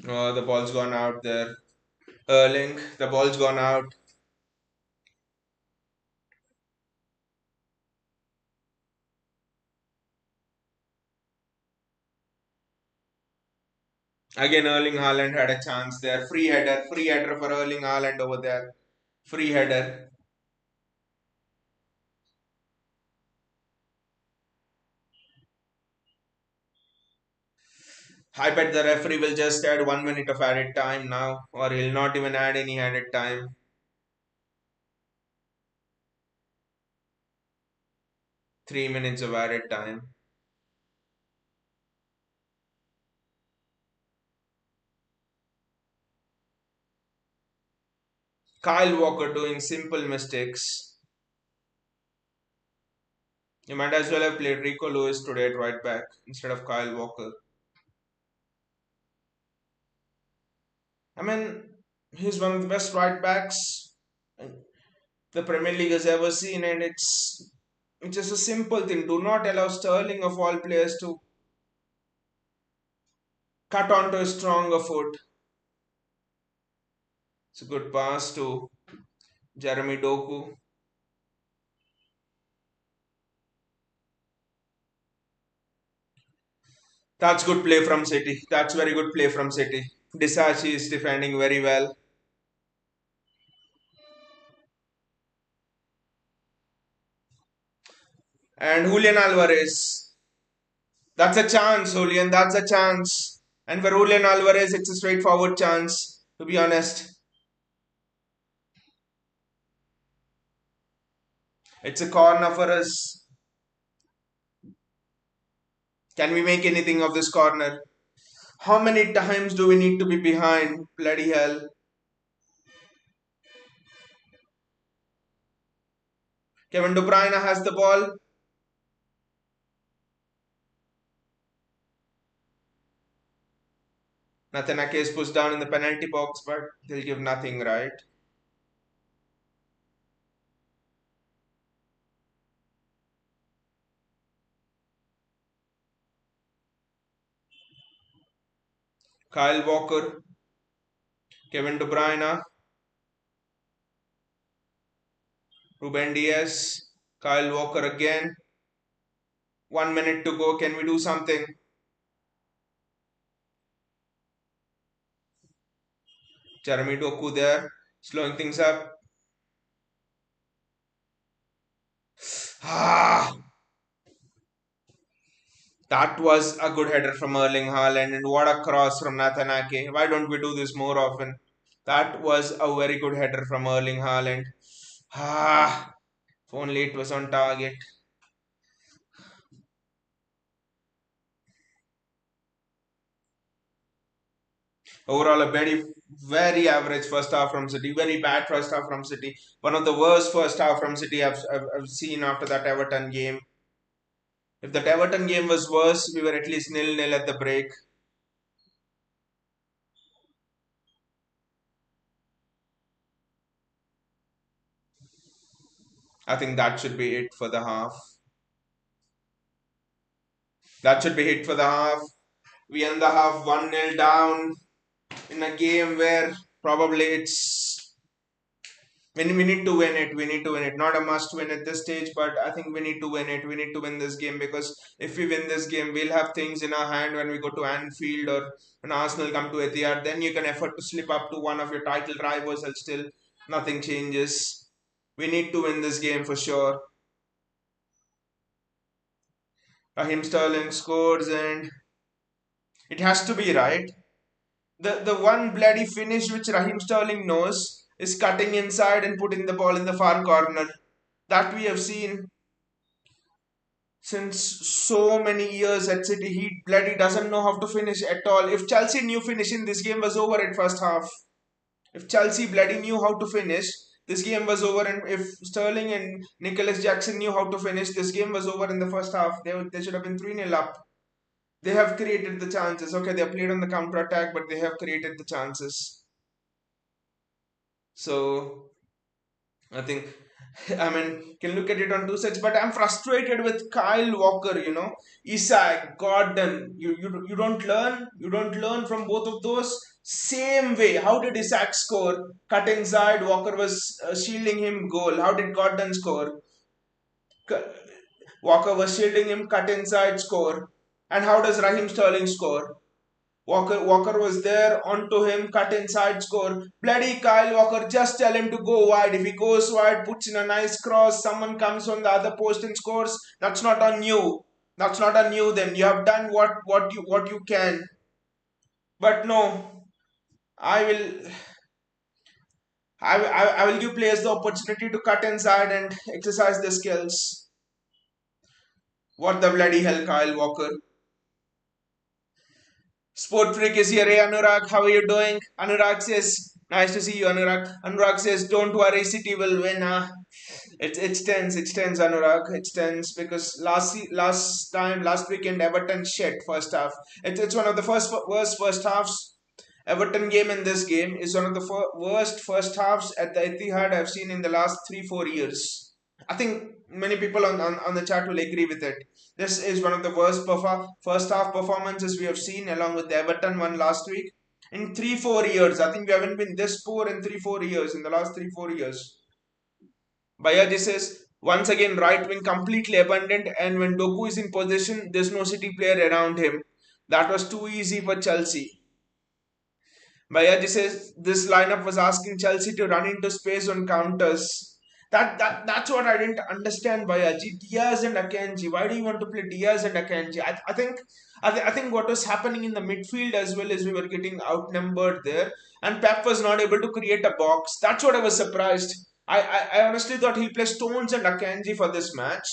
[SPEAKER 1] Oh, the ball's gone out there. Erling, the ball's gone out. Again, Erling Haaland had a chance there. Free header for Erling Haaland over there. Free header. I bet the referee will just add 1 minute of added time now, or he'll not even add any added time. 3 minutes of added time. Kyle Walker doing simple mistakes. You might as well have played Rico Lewis today at right back instead of Kyle Walker. I mean, he's one of the best right backs the Premier League has ever seen, and it's just a simple thing. Do not allow Sterling of all players to cut onto a stronger foot. It's a good pass to Jeremy Doku. That's good play from City. That's very good play from City. Disachi is defending very well. And Julian Alvarez. That's a chance, Julian. That's a chance. And for Julian Alvarez, it's a straightforward chance, to be honest. It's a corner for us. Can we make anything of this corner? How many times do we need to be behind? Bloody hell. Kevin De Bruyne has the ball. Nathaniel is pushed down in the penalty box, but they'll give nothing, right? Kyle Walker, Kevin De Bruyne, Ruben Diaz, Kyle Walker again. 1 minute to go. Can we do something? Jeremy Doku there, slowing things up. Ah, that was a good header from Erling Haaland, and what a cross from Nathan Ake. Why don't we do this more often? That was a very good header from Erling Haaland. Ah, if only it was on target. Overall, a very average first half from City. Very bad first half from City. One of the worst first half from City I've seen after that Everton game. If that Everton game was worse, we were at least nil-nil at the break. I think that should be it for the half. That should be it for the half. We end the half 1-0 down in a game where probably it's we need to win it. We need to win it. Not a must win at this stage, but I think we need to win it. We need to win this game because if we win this game, we'll have things in our hand when we go to Anfield or when Arsenal come to Etihad. Then you can afford to slip up to one of your title rivals and still nothing changes. We need to win this game for sure. Raheem Sterling scores and it has to be right. The one bloody finish which Raheem Sterling knows is cutting inside and putting the ball in the far corner. That we have seen since so many years at City. He bloody doesn't know how to finish at all. If Chelsea knew finishing, this game was over at first half. If Chelsea bloody knew how to finish, this game was over. And if Sterling and Nicholas Jackson knew how to finish, this game was over in the first half. They should have been 3-0 up. They have created the chances. Okay, they have played on the counter attack, but they have created the chances. So I think, I mean, can look at it on two sides, but I'm frustrated with Kyle Walker. Isak, Gordon. You don't learn from both of those. Same way. How did Isak score? Cut inside. Walker was shielding him. Goal. How did Gordon score? Walker was shielding him. Cut inside. Score. And how does Raheem Sterling score? Walker was there onto him, cut inside, score. Bloody Kyle Walker, just tell him to go wide. If he goes wide, puts in a nice cross, someone comes on the other post and scores. That's not on you. That's not on you. Then you have done what you can. But no, I will I will give players the opportunity to cut inside and exercise their skills. What the bloody hell, Kyle Walker? Sport Freak is here. Hey Anurag, how are you doing? Anurag says, nice to see you, Anurag. Anurag says, don't worry, City will win. It's tense. It's tense, Anurag. It's tense because last weekend Everton shit first half. It's one of the worst first halves. Everton game in this game is one of the worst first halves at the Etihad I've seen in the last 3-4 years. I think many people on the chat will agree with it. This is one of the worst first half performances we have seen, along with the Everton one last week. In 3-4 years, I think we haven't been this poor in 3-4 years, in the last 3-4 years. Bayaji says, once again, right wing completely abandoned, and when Doku is in position, there's no City player around him. That was too easy for Chelsea. Bayaji says this lineup was asking Chelsea to run into space on counters. That's what I didn't understand, Bayaji. Diaz and Akanji. Why do you want to play Diaz and Akanji? I think what was happening in the midfield as well as we were getting outnumbered there, and Pep was not able to create a box. That's what I was surprised. I honestly thought he'll play Stones and Akanji for this match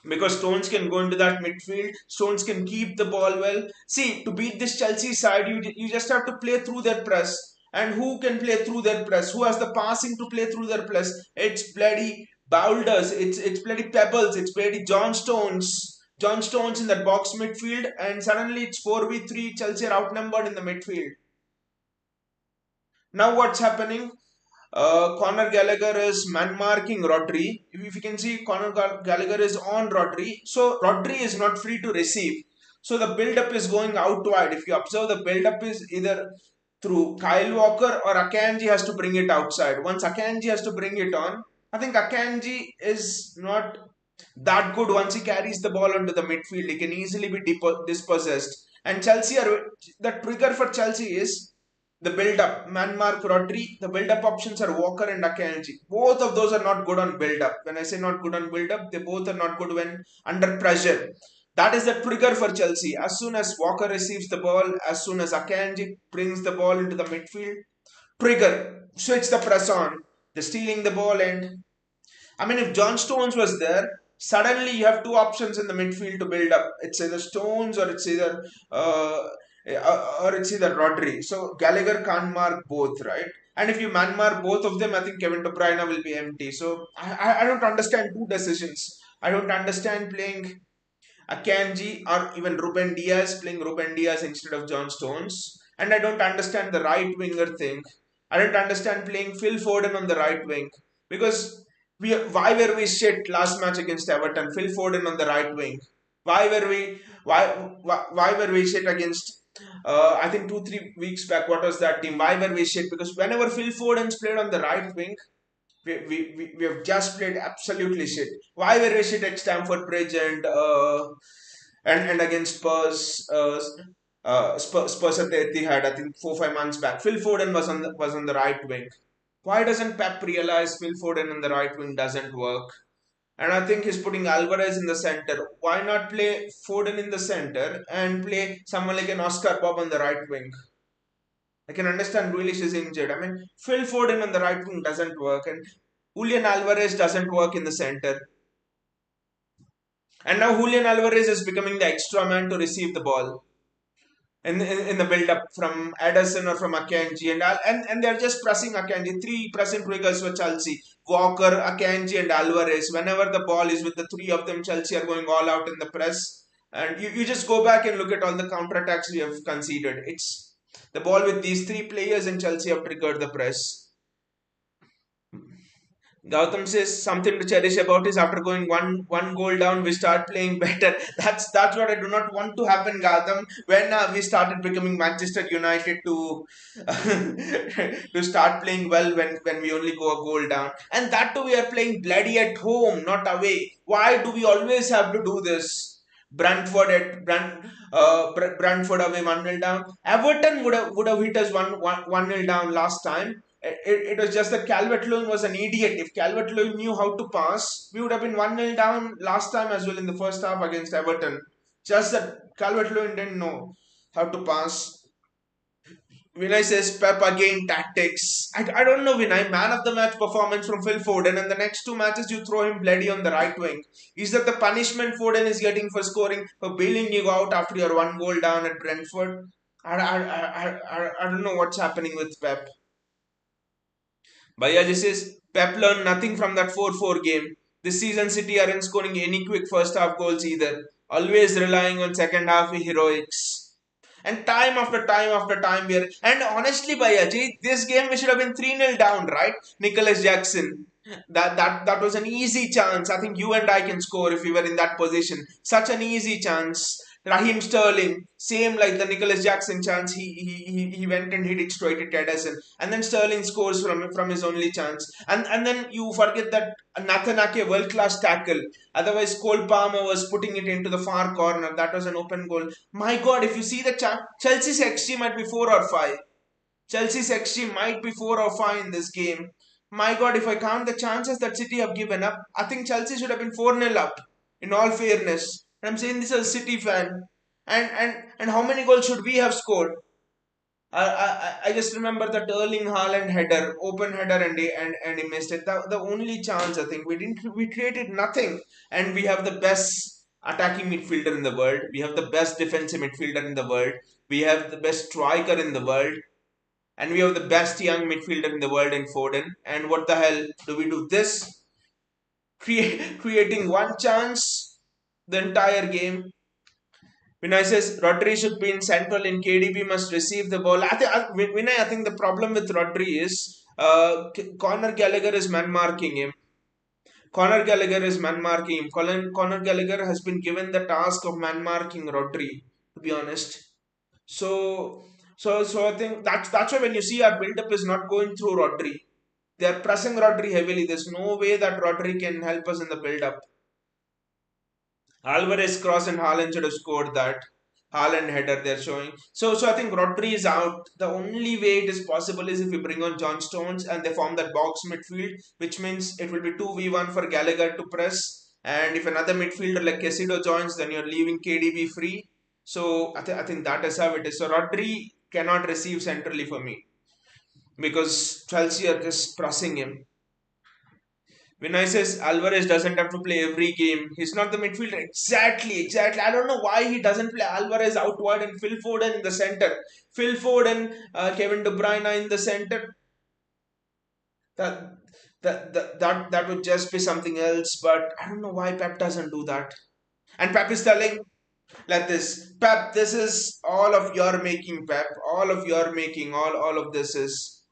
[SPEAKER 1] because Stones can go into that midfield. Stones can keep the ball well. See, to beat this Chelsea side, you just have to play through their press. And who can play through their press? Who has the passing to play through their press? It's bloody Boulders. It's bloody Pebbles. It's bloody John Stones. John Stones in that box midfield, and suddenly it's 4v3. Chelsea are outnumbered in the midfield. Now what's happening? Conor Gallagher is man marking Rodri. If you can see, Conor Gallagher is on Rodri. So Rodri is not free to receive. So the build up is going out wide. If you observe, the build up is either through Kyle Walker or Akanji has to bring it outside. Once Akanji has to bring it on, I think Akanji is not that good once he carries the ball onto the midfield. He can easily be dispossessed. And Chelsea are the trigger for Chelsea is the build up. Man mark Rodri. The build up options are Walker and Akanji. Both of those are not good on build up. When I say not good on build up, they both are not good when under pressure. That is the trigger for Chelsea. As soon as Walker receives the ball, as soon as Akanji brings the ball into the midfield, trigger, switch the press on. They're stealing the ball, and I mean, if John Stones was there, suddenly you have two options in the midfield to build up. It's either Stones or it's either Rodri. So Gallagher can't mark both, right? And if you man mark both of them, I think Kevin De Bruyne will be empty. So I don't understand two decisions. I don't understand playing Akanji or even Ruben Diaz, playing Ruben Diaz instead of John Stones. And I don't understand the right winger thing. I don't understand playing Phil Foden on the right wing because why were we shit last match against Everton? Phil Foden on the right wing. Why were we why were we shit against I think 2-3 weeks back? What was that team? Why were we shit? Because whenever Phil Foden's played on the right wing, we have just played absolutely shit. Why were we shit at Stamford Bridge and against Spurs at the Etihad? I think 4-5 months back. Phil Foden was on the right wing. Why doesn't Pep realize Phil Foden on the right wing doesn't work? And I think he's putting Alvarez in the center. Why not play Foden in the center and play someone like an Oscar Bob on the right wing? I can understand Grealish is injured. I mean, Phil Foden on the right wing doesn't work, and Julian Alvarez doesn't work in the center. And now Julian Alvarez is becoming the extra man to receive the ball in the build up from Ederson or from Akanji, and they're just pressing Akanji. Three pressing triggers for Chelsea: Walker, Akanji, and Alvarez. Whenever the ball is with the three of them, Chelsea are going all out in the press. And you just go back and look at all the counter attacks we have conceded. It's the ball with these three players, and Chelsea have triggered the press. Gautam says something to cherish about is after going one goal down, we start playing better. That's what I do not want to happen, Gautam. When we started becoming Manchester United to to start playing well when we only go a goal down, and that too we are playing bloody at home, not away. Why do we always have to do this? Brentford away 1-0 down. Everton would have hit us 1-0 down last time. It was just that Calvert-Lewin was an idiot. If Calvert-Lewin knew how to pass, we would have been 1-0 down last time as well in the first half against Everton. Just that Calvert-Lewin didn't know how to pass. Vinay says Pep again tactics. I don't know Vinay. Man of the match performance from Phil Foden, and the next two matches you throw him bloody on the right wing. Is that the punishment Foden is getting for scoring, for bailing you out after your 1 goal down at Brentford? I don't know what's happening with Pep. Bhaiya says Pep learned nothing from that 4-4 game. This season City aren't scoring any quick first half goals either. Always relying on second half heroics. And time after time after time we are, and honestly by Ajay, this game we should have been 3-0 down, right? Nicholas Jackson. That was an easy chance. I think you and I can score if we were in that position. Such an easy chance. Raheem Sterling, same like the Nicholas Jackson chance. He went and hit it straight at Ederson, and then Sterling scores from his only chance. And then you forget that Nathan Ake world class tackle. Otherwise, Cole Palmer was putting it into the far corner. That was an open goal. My God, if you see the Chelsea's XG might be 4 or 5. Chelsea's XG might be 4 or 5 in this game. My God, if I count the chances that City have given up, I think Chelsea should have been 4-0 up. In all fairness, and I'm saying this as a City fan. And how many goals should we have scored? I just remember that Erling Haaland header, open header, and he missed it. The only chance I think we created nothing, and we have the best attacking midfielder in the world. We have the best defensive midfielder in the world. We have the best striker in the world, and we have the best young midfielder in the world in Foden. And what the hell do we do this? Creating one chance the entire game. Vinay says Rodri should be in central and KDB must receive the ball. Vinay, I think the problem with Rodri is Conor Gallagher is man marking him. Conor Gallagher has been given the task of man marking Rodri, to be honest. So, so I think that's why when you see our build up is not going through Rodri. They are pressing Rodri heavily. There's no way that Rodri can help us in the build up. Alvarez cross and Haaland should have scored that. Haaland header they're showing. So I think Rodri is out. The only way it is possible is if we bring on John Stones and they form that box midfield, which means it will be 2v1 for Gallagher to press. And if another midfielder like Casido joins, then you're leaving KDB free. So I think that is how it is. So Rodri cannot receive centrally for me because Chelsea are just pressing him. Vinay says Alvarez doesn't have to play every game. He's not the midfielder. Exactly. I don't know why he doesn't play Alvarez out wide and Phil Foden in the center. Phil Foden, Kevin De Bruyne in the center. That, that would just be something else. But I don't know why Pep doesn't do that. And Pep is telling like this, Pep, this is all of your making, Pep. All of your making. All of this is.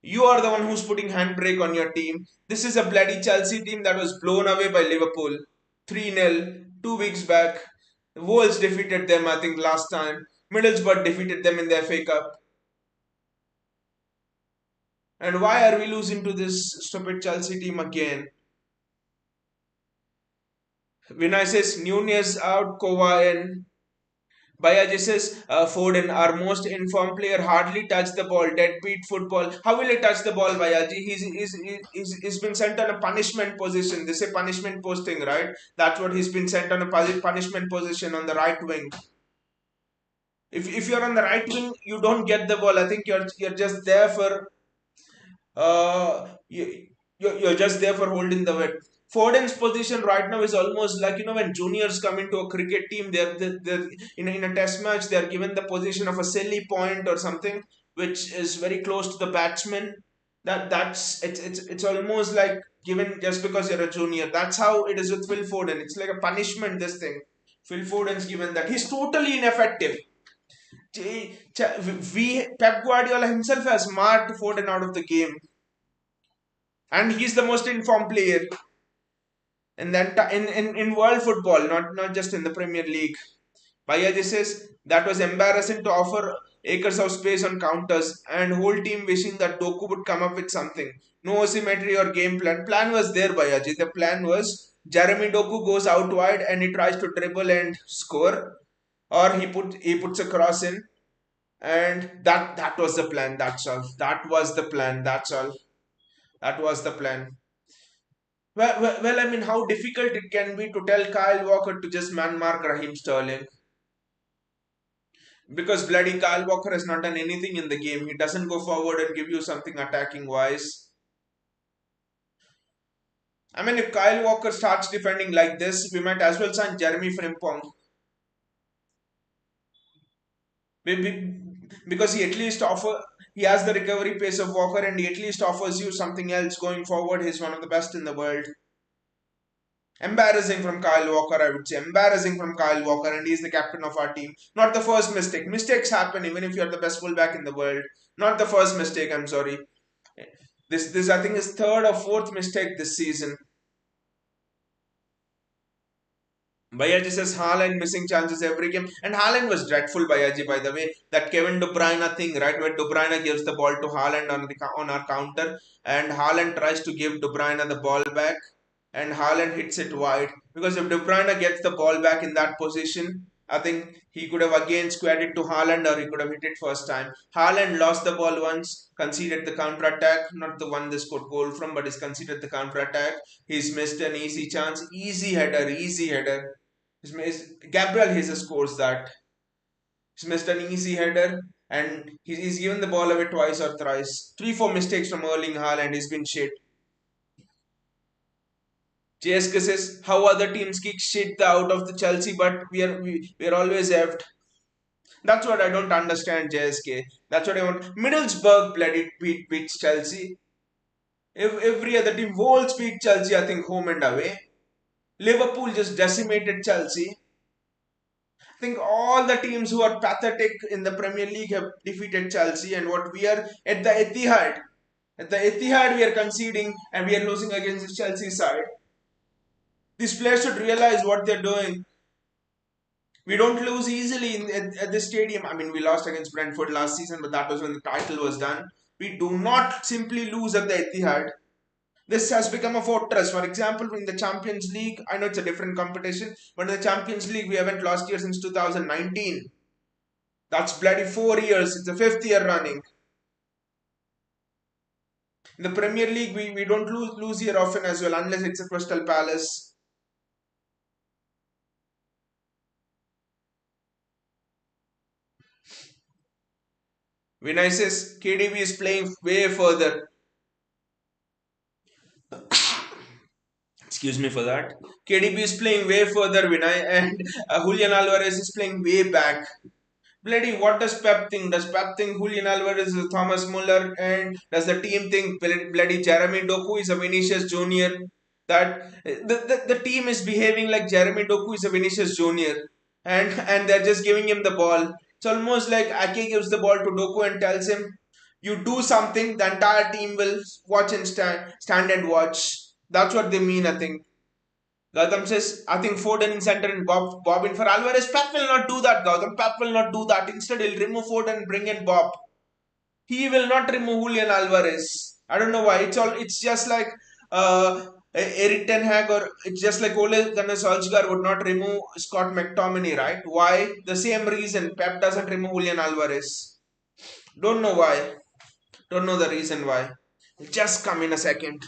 [SPEAKER 1] You are the one who's putting handbrake on your team. This is a bloody Chelsea team that was blown away by Liverpool 3-0 2 weeks back. Wolves defeated them, I think, last time. Middlesbrough defeated them in the FA Cup. And why are we losing to this stupid Chelsea team again? Vinay says Nunez out, Kova in. Bayaji says Foden, our most informed player, hardly touched the ball. Deadbeat football. How will he touch the ball, Bayaji? He's been sent on a punishment position. They say punishment posting, right? That's what he's been sent on a punishment position on the right wing. If you're on the right wing, you don't get the ball. I think you're just there for uh, you, you're just there for holding the wet. Foden's position right now is almost like when juniors come into a cricket team, they're in a test match, they're given the position of a silly point or something, which is very close to the batsman. It's almost like given just because you're a junior. That's how it is with Phil Foden. It's like a punishment. This thing, Phil Foden's given that. He's totally ineffective. Pep Guardiola himself has marked Foden out of the game, and he's the most informed player in world football, not just in the Premier League. Bhaiya says that was embarrassing to offer acres of space on counters, and whole team wishing that Doku would come up with something. No symmetry or game plan. Plan was there, Bayaji. The plan was Jeremy Doku goes out wide and he tries to dribble and score, or he puts a cross in, and that was the plan. That's all. That was the plan. That's all. That was the plan. Well, I mean, how difficult it can be to tell Kyle Walker to just man mark Raheem Sterling. Because bloody Kyle Walker has not done anything in the game. He doesn't go forward and give you something attacking wise. I mean, if Kyle Walker starts defending like this, we might as well sign Jeremy Frimpong. Because he has the recovery pace of Walker and he at least offers you something else going forward. He's one of the best in the world. Embarrassing from Kyle Walker, I would say. Embarrassing from Kyle Walker, and he's the captain of our team. Not the first mistake. Mistakes happen even if you're the best fullback in the world. Not the first mistake, I'm sorry. This I think is third or fourth mistake this season. Bayaji says Haaland missing chances every game. And Haaland was dreadful, Bayaji, by the way. That Kevin De Bruyne thing, right? Where De Bruyne gives the ball to Haaland on our counter. And Haaland tries to give De Bruyne the ball back. And Haaland hits it wide. Because if De Bruyne gets the ball back in that position, I think he could have again squared it to Haaland or he could have hit it first time. Haaland lost the ball once, conceded the counter attack. Not the one they scored goal from, but he's conceded the counter attack. He's missed an easy chance. Easy header, easy header. Gabriel Jesus scores that. He's missed an easy header and he's given the ball away twice or thrice. 3-4 mistakes from Erling Haaland. He's been shit. JSK says how other teams kick shit out of the Chelsea, but we are always effed. That's what I don't understand, JSK. That's what I want. Middlesbrough bloody beats Chelsea. If every other team, Wolves beat Chelsea, I think home and away. Liverpool just decimated Chelsea. I think all the teams who are pathetic in the Premier League have defeated Chelsea, and what we are at the Etihad. At the Etihad, we are conceding and we are losing against the Chelsea side. These players should realize what they're doing. We don't lose easily at this stadium. I mean, we lost against Brentford last season, but that was when the title was done. We do not simply lose at the Etihad. This has become a fortress. For example, in the Champions League, I know it's a different competition, but in the Champions League, we haven't lost here since 2019. That's bloody 4 years. It's the fifth year running. In the Premier League, we don't lose here often as well, unless it's a Crystal Palace. Vinay says KDB is playing way further. Excuse me for that. KDB is playing way further, Vinay, and Julian Alvarez is playing way back. Bloody, what does Pep think? Does Pep think Julian Alvarez is Thomas Muller, and does the team think bloody Jeremy Doku is a Vinicius Junior? That the team is behaving like Jeremy Doku is a Vinicius Junior, and they're just giving him the ball. It's almost like Ake gives the ball to Doku and tells him, "You do something." The entire team will watch and stand and watch. That's what they mean, I think. Gautam says, I think Foden in center and Bob in for Alvarez. Pep will not do that, Gautam. Pep will not do that. Instead, he'll remove Foden and bring in Bob. He will not remove Julian Alvarez. I don't know why. It's just like Eric Ten Hag, or it's just like Ole Gunnar Solskjaer would not remove Scott McTominay, right? Why? The same reason. Pep doesn't remove Julian Alvarez. Don't know why. Don't know the reason why. Just come in a second.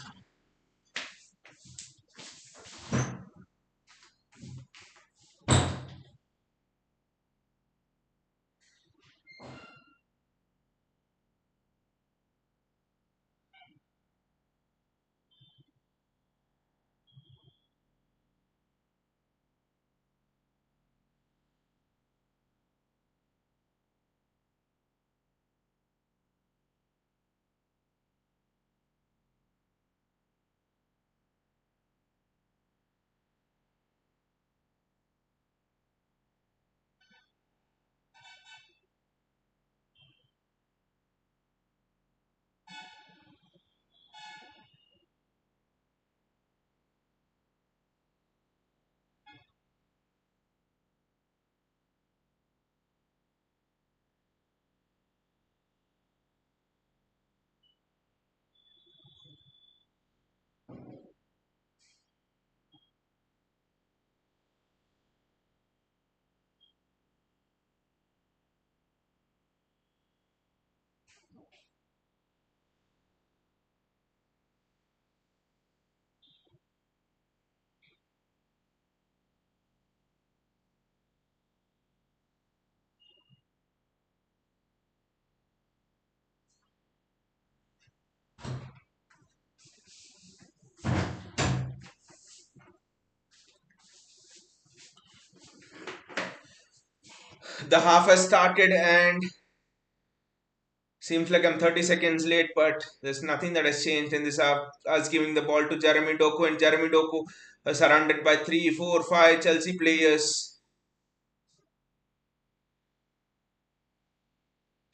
[SPEAKER 1] The half has started and seems like I'm 30 seconds late, but there's nothing that has changed in this half. Us giving the ball to Jeremy Doku, and Jeremy Doku surrounded by 3, 4, 5 Chelsea players.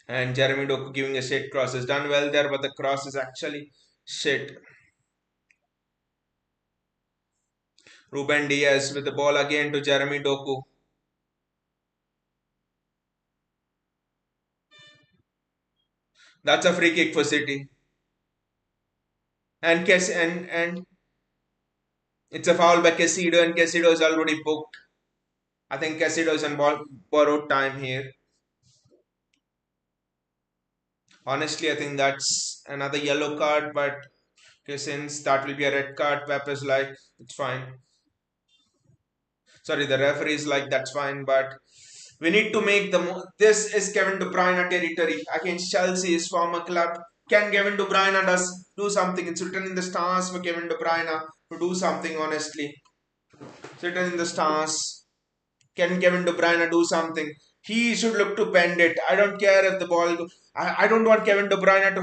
[SPEAKER 1] And Jeremy Doku giving a shit cross. Has done well there, but the cross is actually shit. Ruben Diaz with the ball again to Jeremy Doku. That's a free kick for City. And it's a foul by Casido, and Casido is already booked. I think Casido is on borrowed time here. Honestly, I think that's another yellow card, but okay, since that will be a red card, Pep is like, it's fine. Sorry, the referee is like, that's fine, but we need to make this is Kevin De Bruyne territory against Chelsea, his former club. Can Kevin De Bruyne do something? It's written in the stars for Kevin De Bruyne to do something, honestly. It's written in the stars. Can Kevin De Bruyne do something? He should look to bend it. I don't care if the ball. I don't want Kevin De Bruyne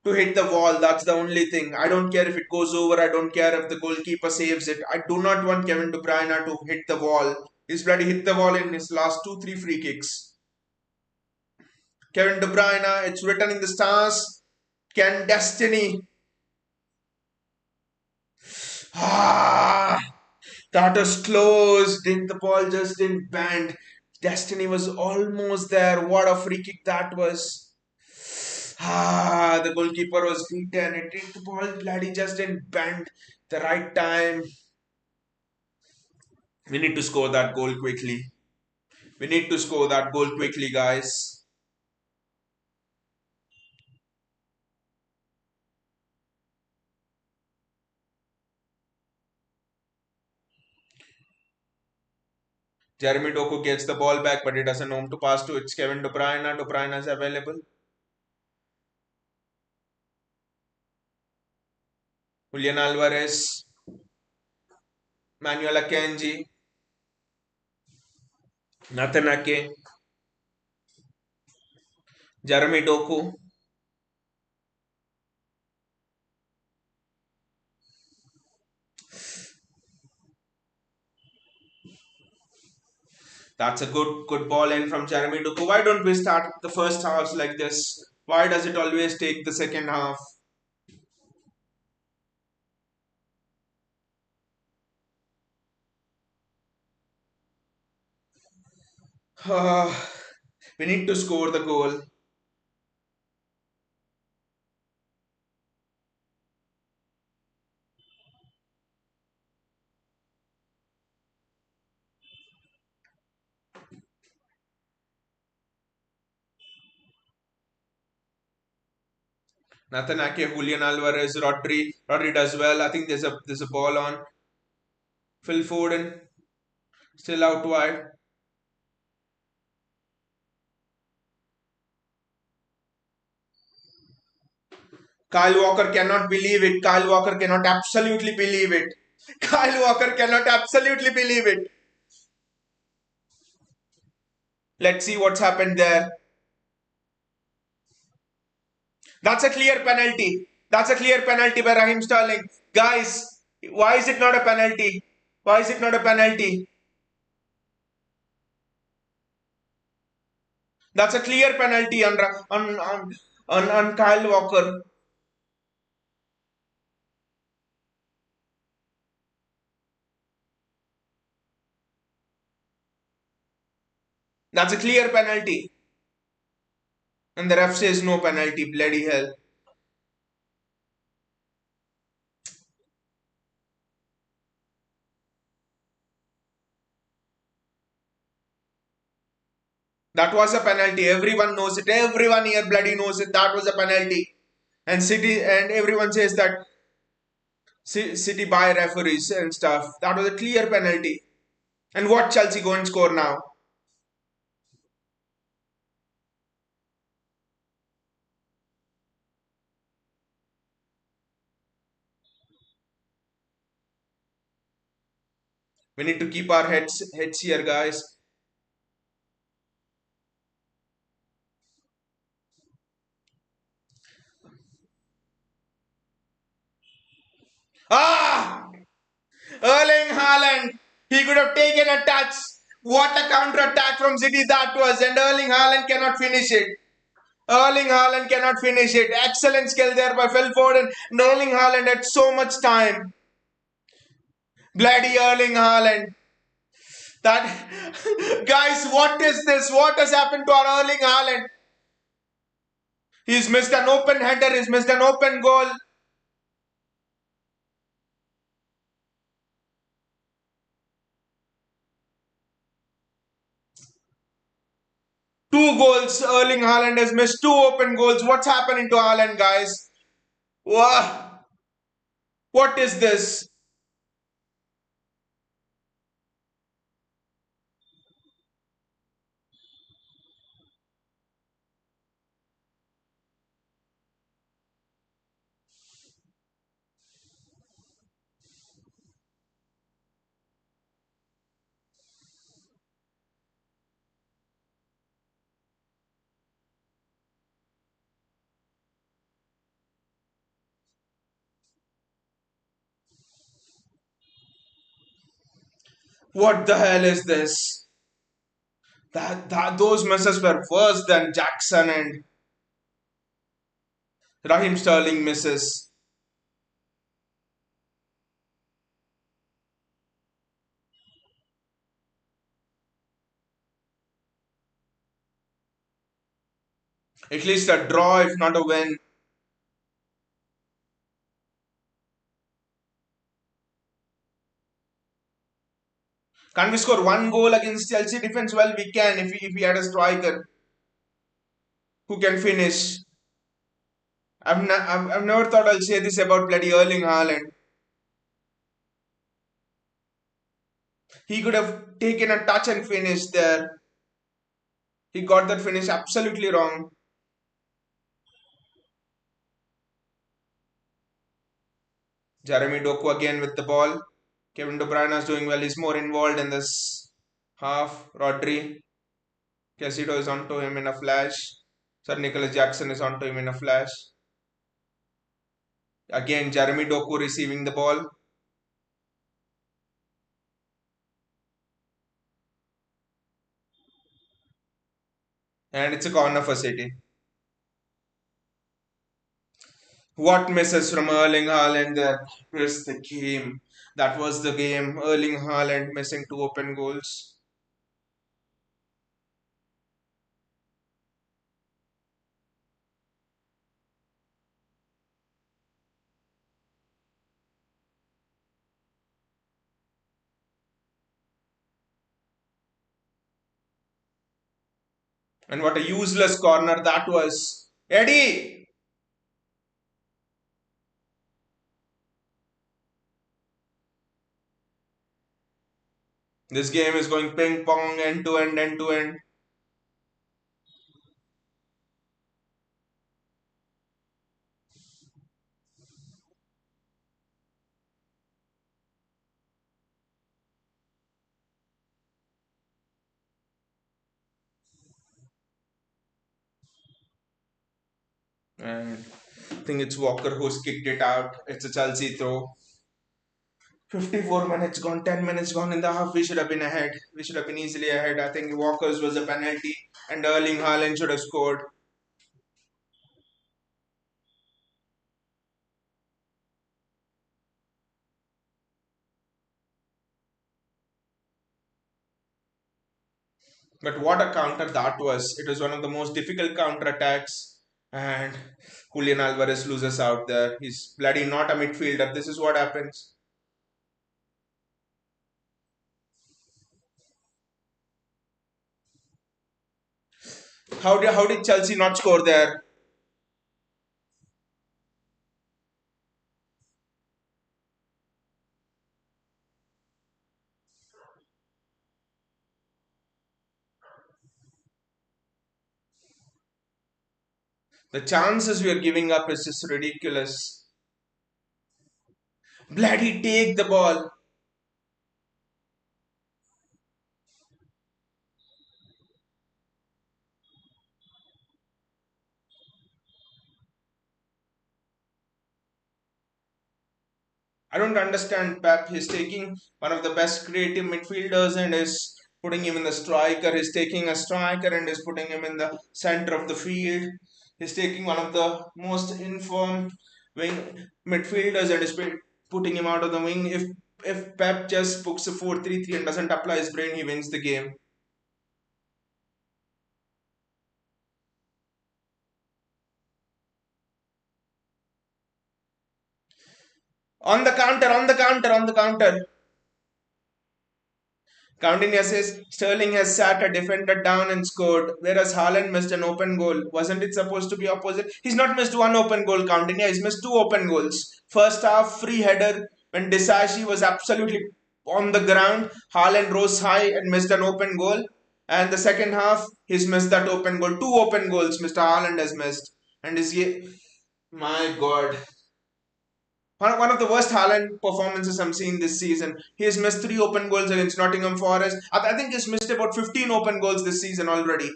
[SPEAKER 1] to hit the wall. That's the only thing. I don't care if it goes over. I don't care if the goalkeeper saves it. I do not want Kevin De Bruyne to hit the wall. He's bloody hit the wall in his last 2 3 free kicks. Kevin De Bruyne, it's written in the stars. Can destiny? Ah, that was close. Didn't the ball just didn't bend? Destiny was almost there. What a free kick that was. The goalkeeper was beaten. It hit the ball. Bloody just didn't bend the right time. We need to score that goal quickly. We need to score that goal quickly, guys. Jeremy Doku gets the ball back, but he doesn't know whom to pass to. It's Kevin De Bruyne. De Bruyne is available. Julian Alvarez, Manuel Akanji, Nathan Ake, Jeremy Doku. That's a good ball in from Jeremy Doku. Why don't we start the first half like this? Why does it always take the second half? We need to score the goal. Nathan Ake, Julian Alvarez, Rodri. Rodri does well. I think there's a ball on. Phil Foden still out wide. Kyle Walker cannot believe it. Kyle Walker cannot absolutely believe it. Kyle Walker cannot absolutely believe it. Let's see what's happened there. That's a clear penalty. That's a clear penalty by Raheem Sterling. Guys, why is it not a penalty? Why is it not a penalty? That's a clear penalty on Kyle Walker. That's a clear penalty. And the ref says no penalty. Bloody hell. That was a penalty. Everyone knows it. Everyone here bloody knows it. That was a penalty. And City and everyone says that City buy referees and stuff. That was a clear penalty. And what Chelsea go and score now? We need to keep our heads here, guys. Ah! Erling Haaland. He could have taken a touch. What a counter attack from City that was, and Erling Haaland cannot finish it. Erling Haaland cannot finish it. Excellent skill there by Phil Foden. And Erling Haaland had so much time. Bloody Erling Haaland. That guys, what is this? What has happened to our Erling Haaland? He's missed an open header. He's missed an open goal. Two goals. Erling Haaland has missed two open goals. What's happening to Haaland, guys? Wow. What is this? What the hell is this? That those misses were worse than Jackson and Raheem Sterling misses. At least a draw, if not a win. Can we score one goal against Chelsea defense? Well, we can if we had a striker who can finish. I've never thought I'll say this about bloody Erling Haaland. He could have taken a touch and finished there. He got that finish absolutely wrong. Jeremy Doku again with the ball. Kevin De Bruyne is doing well. He's more involved in this half. Rodri. Casito is onto him in a flash. Sir Nicholas Jackson is onto him in a flash. Again, Jeremy Doku receiving the ball. And it's a corner for City. What misses from Erling Haaland there? Here's the game. That was the game. Erling Haaland missing two open goals. And what a useless corner that was. Eddie! This game is going ping pong end to end, end to end. And I think it's Walker who's kicked it out. It's a Chelsea throw. 54 minutes gone, 10 minutes gone in the half. We should have been ahead. We should have been easily ahead. I think Walker's was a penalty and Erling Haaland should have scored. But what a counter that was. It was one of the most difficult counter attacks. And Julian Alvarez loses out there. He's bloody not a midfielder. This is what happens. How did Chelsea not score there? The chances we are giving up is just ridiculous. Bloody take the ball. I don't understand Pep. He's taking one of the best creative midfielders and is putting him in the striker. He's taking a striker and is putting him in the center of the field. He's taking one of the most informed wing midfielders and is putting him out of the wing. If Pep just books a 4-3-3 and doesn't apply his brain, he wins the game. On the counter, on the counter, on the counter. Coutinho says Sterling has sat a defender down and scored, whereas Haaland missed an open goal. Wasn't it supposed to be opposite? He's not missed one open goal, Coutinho. He's missed two open goals. First half, free header when Desashi was absolutely on the ground. Haaland rose high and missed an open goal. And the second half, he's missed that open goal. Two open goals Mr. Haaland has missed. And is he... My God. One of the worst Haaland performances I'm seeing this season. He has missed three open goals against Nottingham Forest. I think he's missed about 15 open goals this season already.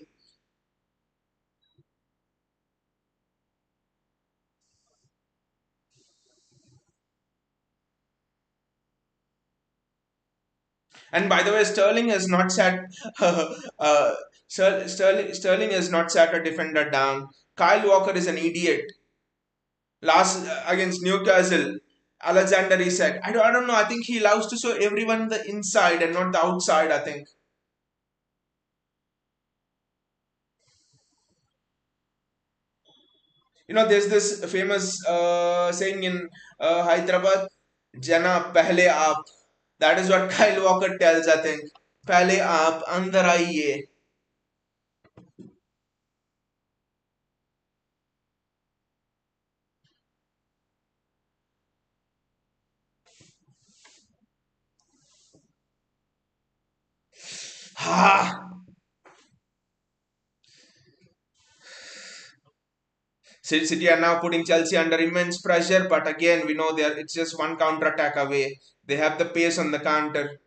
[SPEAKER 1] And by the way, Sterling has not sat. Sterling has not sat a defender down. Kyle Walker is an idiot. Last against Newcastle, Alexander Isak. I don't know. I think he loves to show everyone the inside and not the outside. I think. There's this famous saying in Hyderabad, Jana pehle aap. That is what Kyle Walker tells, I think. Pehle aap, andar आइए. Ha! City are now putting Chelsea under immense pressure, but again, we know it's just one counter attack away. They have the pace on the counter.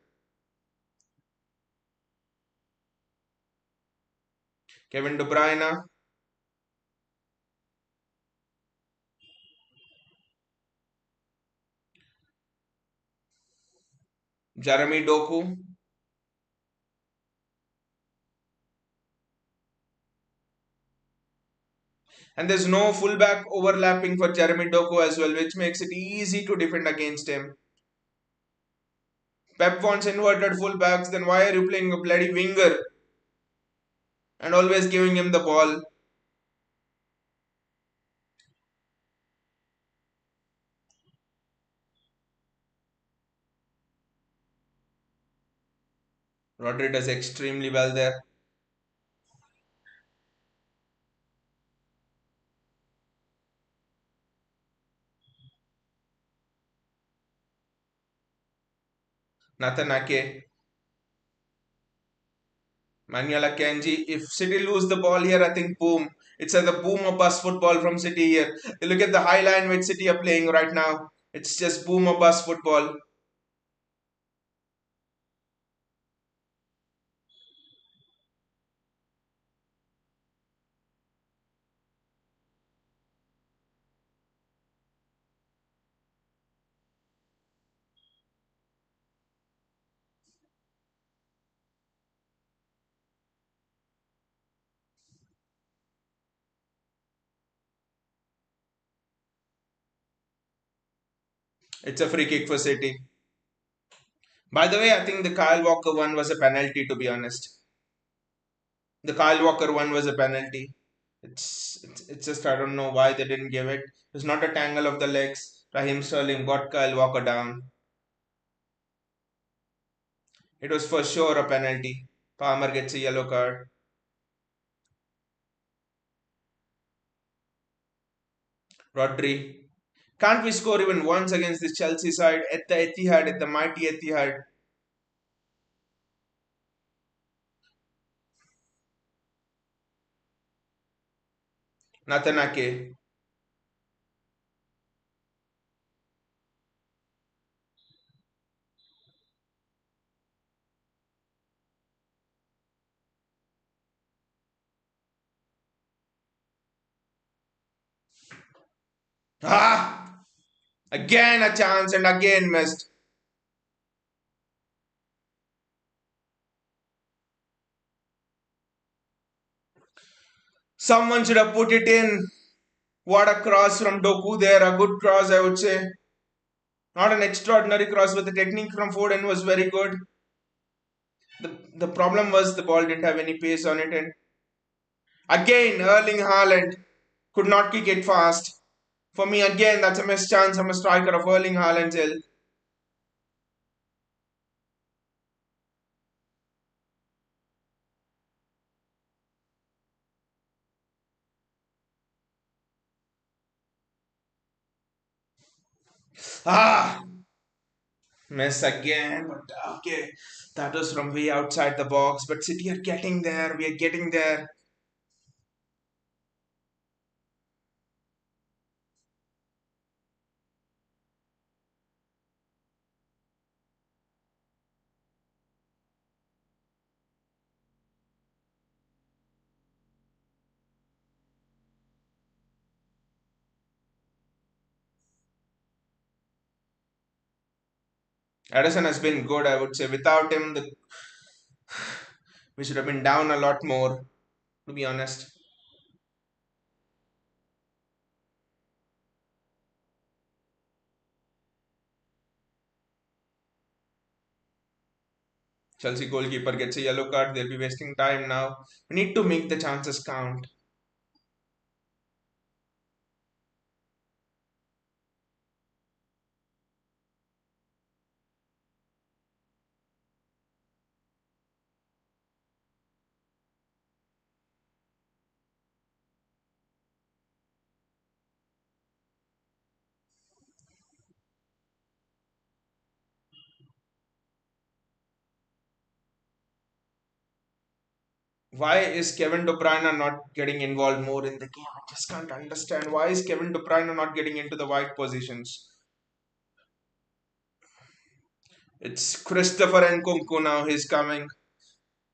[SPEAKER 1] Kevin De Bruyne, Jeremy Doku, and there's no fullback overlapping for Jeremy Doku as well, which makes it easy to defend against him. Pep wants inverted fullbacks, then why are you playing a bloody winger and always giving him the ball? Rodri does extremely well there. Nathan Ake, Manuel Akanji. If City lose the ball here, I think boom. It's a the boom or bust football from City here. You look at the high line which City are playing right now. It's just boom or bust football. It's a free kick for City. By the way, I think the Kyle Walker one was a penalty, to be honest. The Kyle Walker one was a penalty. It's just I don't know why they didn't give it. It's not a tangle of the legs. Raheem Sterling got Kyle Walker down. It was for sure a penalty. Palmer gets a yellow card. Rodri. Can't we score even once against this Chelsea side at the Etihad, at the mighty Etihad? Natanake. Ah! Again a chance and again missed. Someone should have put it in. What a cross from Doku there. A good cross, I would say. Not an extraordinary cross, but the technique from Foden was very good. The problem was the ball didn't have any pace on it. And again, Erling Haaland could not kick it fast. For me, again, that's a missed chance from a striker of Erling Haaland's ilk. Ah! Miss again. But okay, that was from way outside the box. But City are getting there. We are getting there. Edison has been good, I would say. Without him, we should have been down a lot more, to be honest. Chelsea goalkeeper gets a yellow card. They'll be wasting time now. We need to make the chances count. Why is Kevin De Bruyne not getting involved more in the game? I just can't understand. Why is Kevin De Bruyne not getting into the wide positions? It's Christopher Nkunku now. He's coming.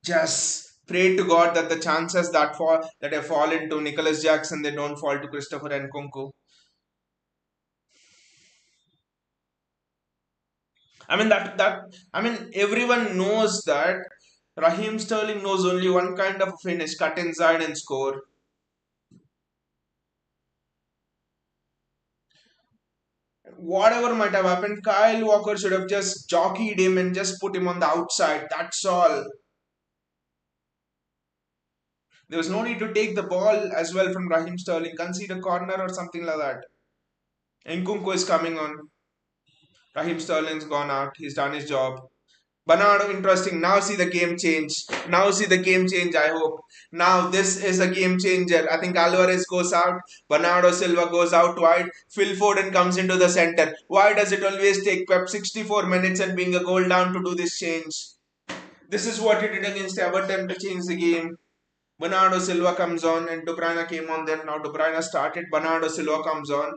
[SPEAKER 1] Just pray to God that the chances that have fallen to Nicholas Jackson, they don't fall to Christopher Nkunku. Everyone knows that Raheem Sterling knows only one kind of finish, cut inside and score. Whatever might have happened, Kyle Walker should have just jockeyed him and just put him on the outside. That's all. There was no need to take the ball as well from Raheem Sterling, concede a corner or something like that. Nkunku is coming on. Raheem Sterling's gone out. He's done his job. Bernardo, interesting. Now see the game change. Now see the game change, I hope. Now this is a game changer. I think Alvarez goes out. Bernardo Silva goes out wide. Phil Foden comes into the center. Why does it always take Pep 64 minutes and being a goal down to do this change? This is what he did against Everton to change the game. Bernardo Silva comes on and De Bruyne came on then. Now De Bruyne started. Bernardo Silva comes on.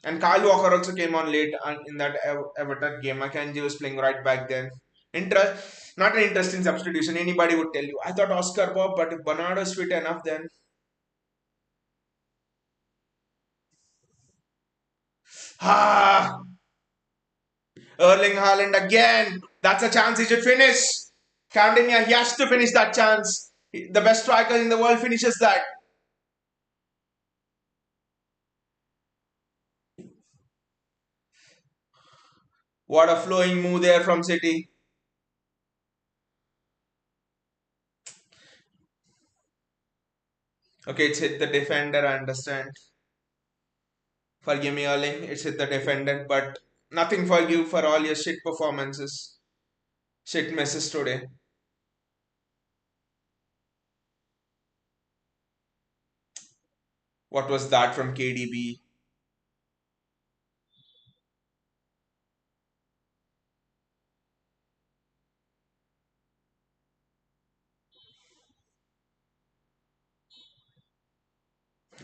[SPEAKER 1] And Kyle Walker also came on late in that Everton game. Akanji was playing right back then. Not an interesting substitution. Anybody would tell you. I thought Oscar Bob, but if Bernardo's fit enough, then ah, Erling Haaland again. That's a chance he should finish. Candinia, he has to finish that chance. The best striker in the world finishes that. What a flowing move there from City. Okay, it's hit the defender. I understand. Forgive me, Erling. It's hit the defender, but nothing for you for all your shit performances. Shit misses today. What was that from KDB?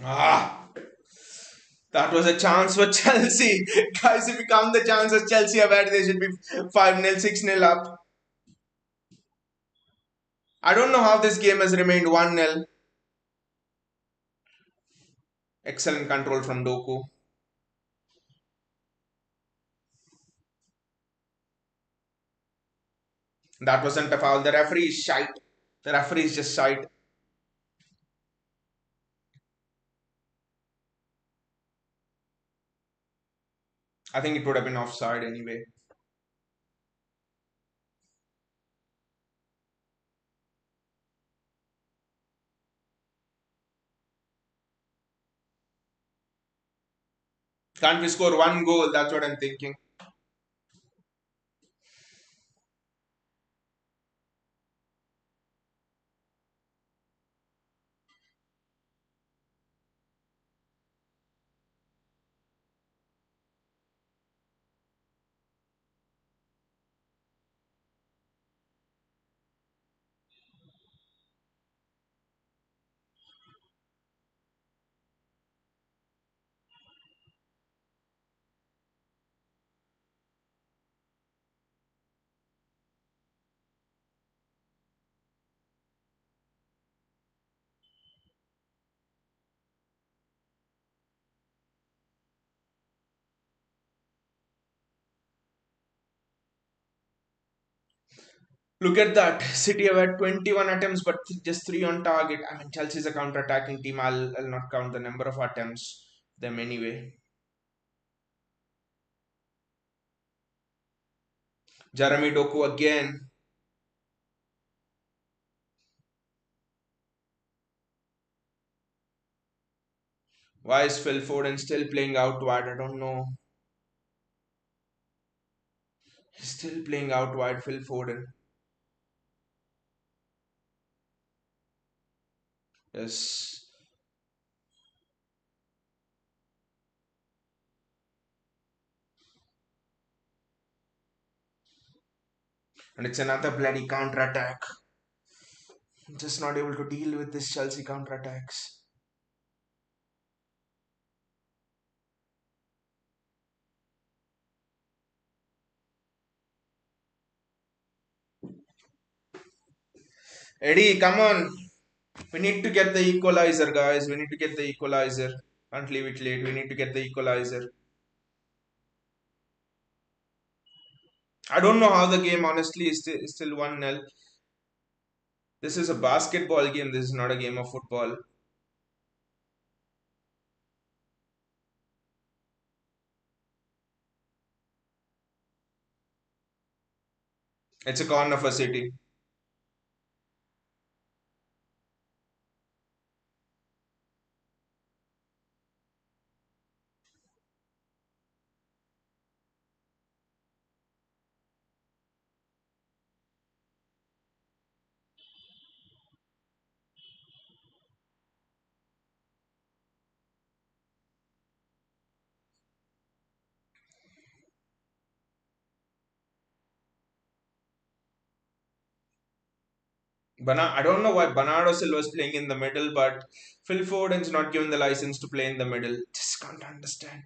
[SPEAKER 1] Ah, that was a chance for Chelsea. Guys, if you count the chances Chelsea have had, they should be 5-0, 6-0 up. I don't know how this game has remained 1-0. Excellent control from Doku. That wasn't a foul. The referee is shite. The referee is just shite. I think it would have been offside anyway. Can't we score one goal? That's what I'm thinking. Look at that. City have had 21 attempts, but just 3 on target. I mean, Chelsea's a counter attacking team. I'll not count the number of attempts, them anyway. Jeremy Doku again. Why is Phil Foden still playing out wide? I don't know. He's still playing out wide, Phil Foden. Yes. And it's another bloody counter attack. Just not able to deal with this Chelsea counter attacks. Eddie, come on. We need to get the equalizer, guys. We need to get the equalizer. Can't leave it late. We need to get the equalizer. I don't know how the game honestly is still 1-0. This is a basketball game. This is not a game of football. It's a corner for City. I don't know why Bernardo Silva is playing in the middle, but Phil Foden's not given the license to play in the middle. Just can't understand.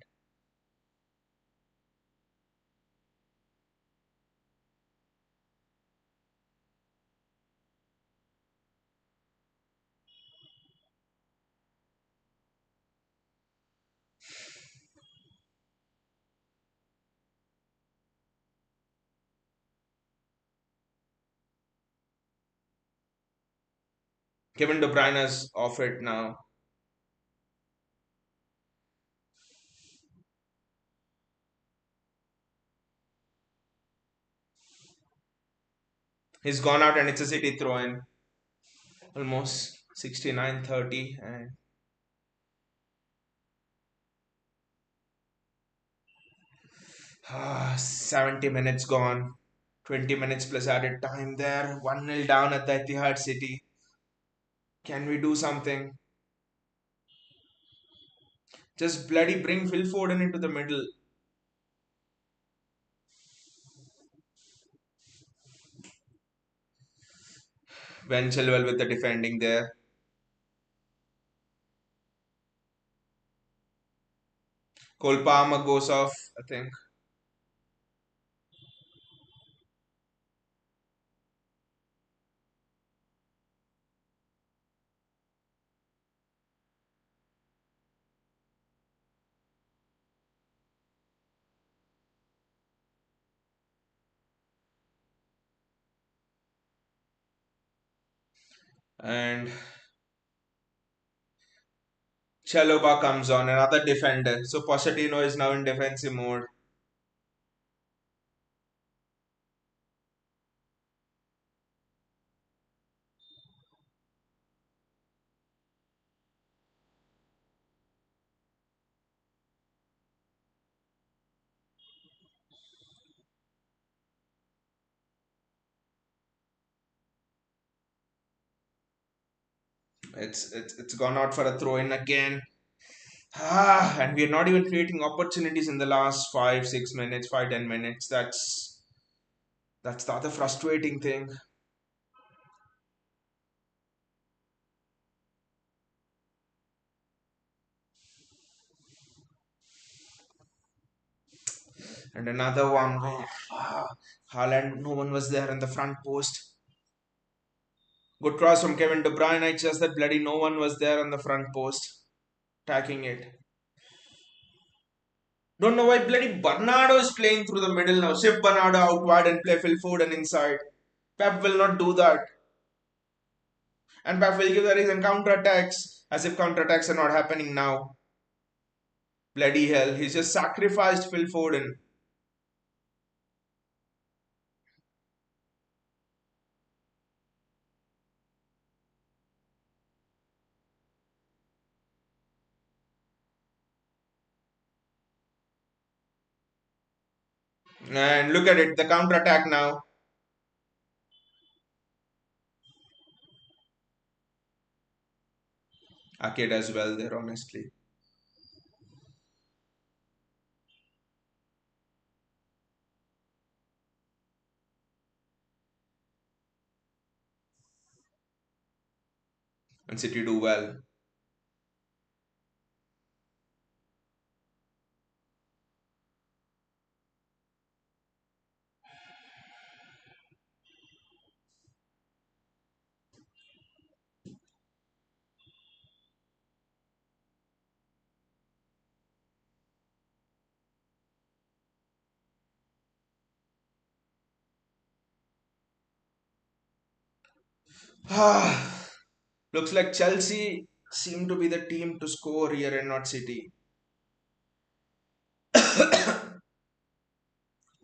[SPEAKER 1] Kevin De Bruyne's off it now. He's gone out and it's a City throw in. Almost 69-30 and 70 minutes gone. 20 minutes plus added time there. 1-0 down at the Etihad City. Can we do something? Just bloody bring Phil Foden into the middle. Ben Chilwell with the defending there. Cole Palmer goes off, I think. And Chalobah comes on, another defender. So Pochettino is now in defensive mode. It's gone out for a throw in again. And we're not even creating opportunities in the last 5 6 minutes, 5 10 minutes. That's the other frustrating thing. And another one where Haaland, no one was there in the front post. Good cross from Kevin De Bruyne. It's just that bloody no one was there on the front post attacking it. Don't know why bloody Bernardo is playing through the middle now. Shift Bernardo out wide and play Phil Foden inside. Pep will not do that. And Pep will give the reason counter attacks as if counter attacks are not happening now. Bloody hell. He's just sacrificed Phil Foden. And look at it. The counter attack now. Arcade as well there, honestly. And City do well. Looks like Chelsea seem to be the team to score here and not City.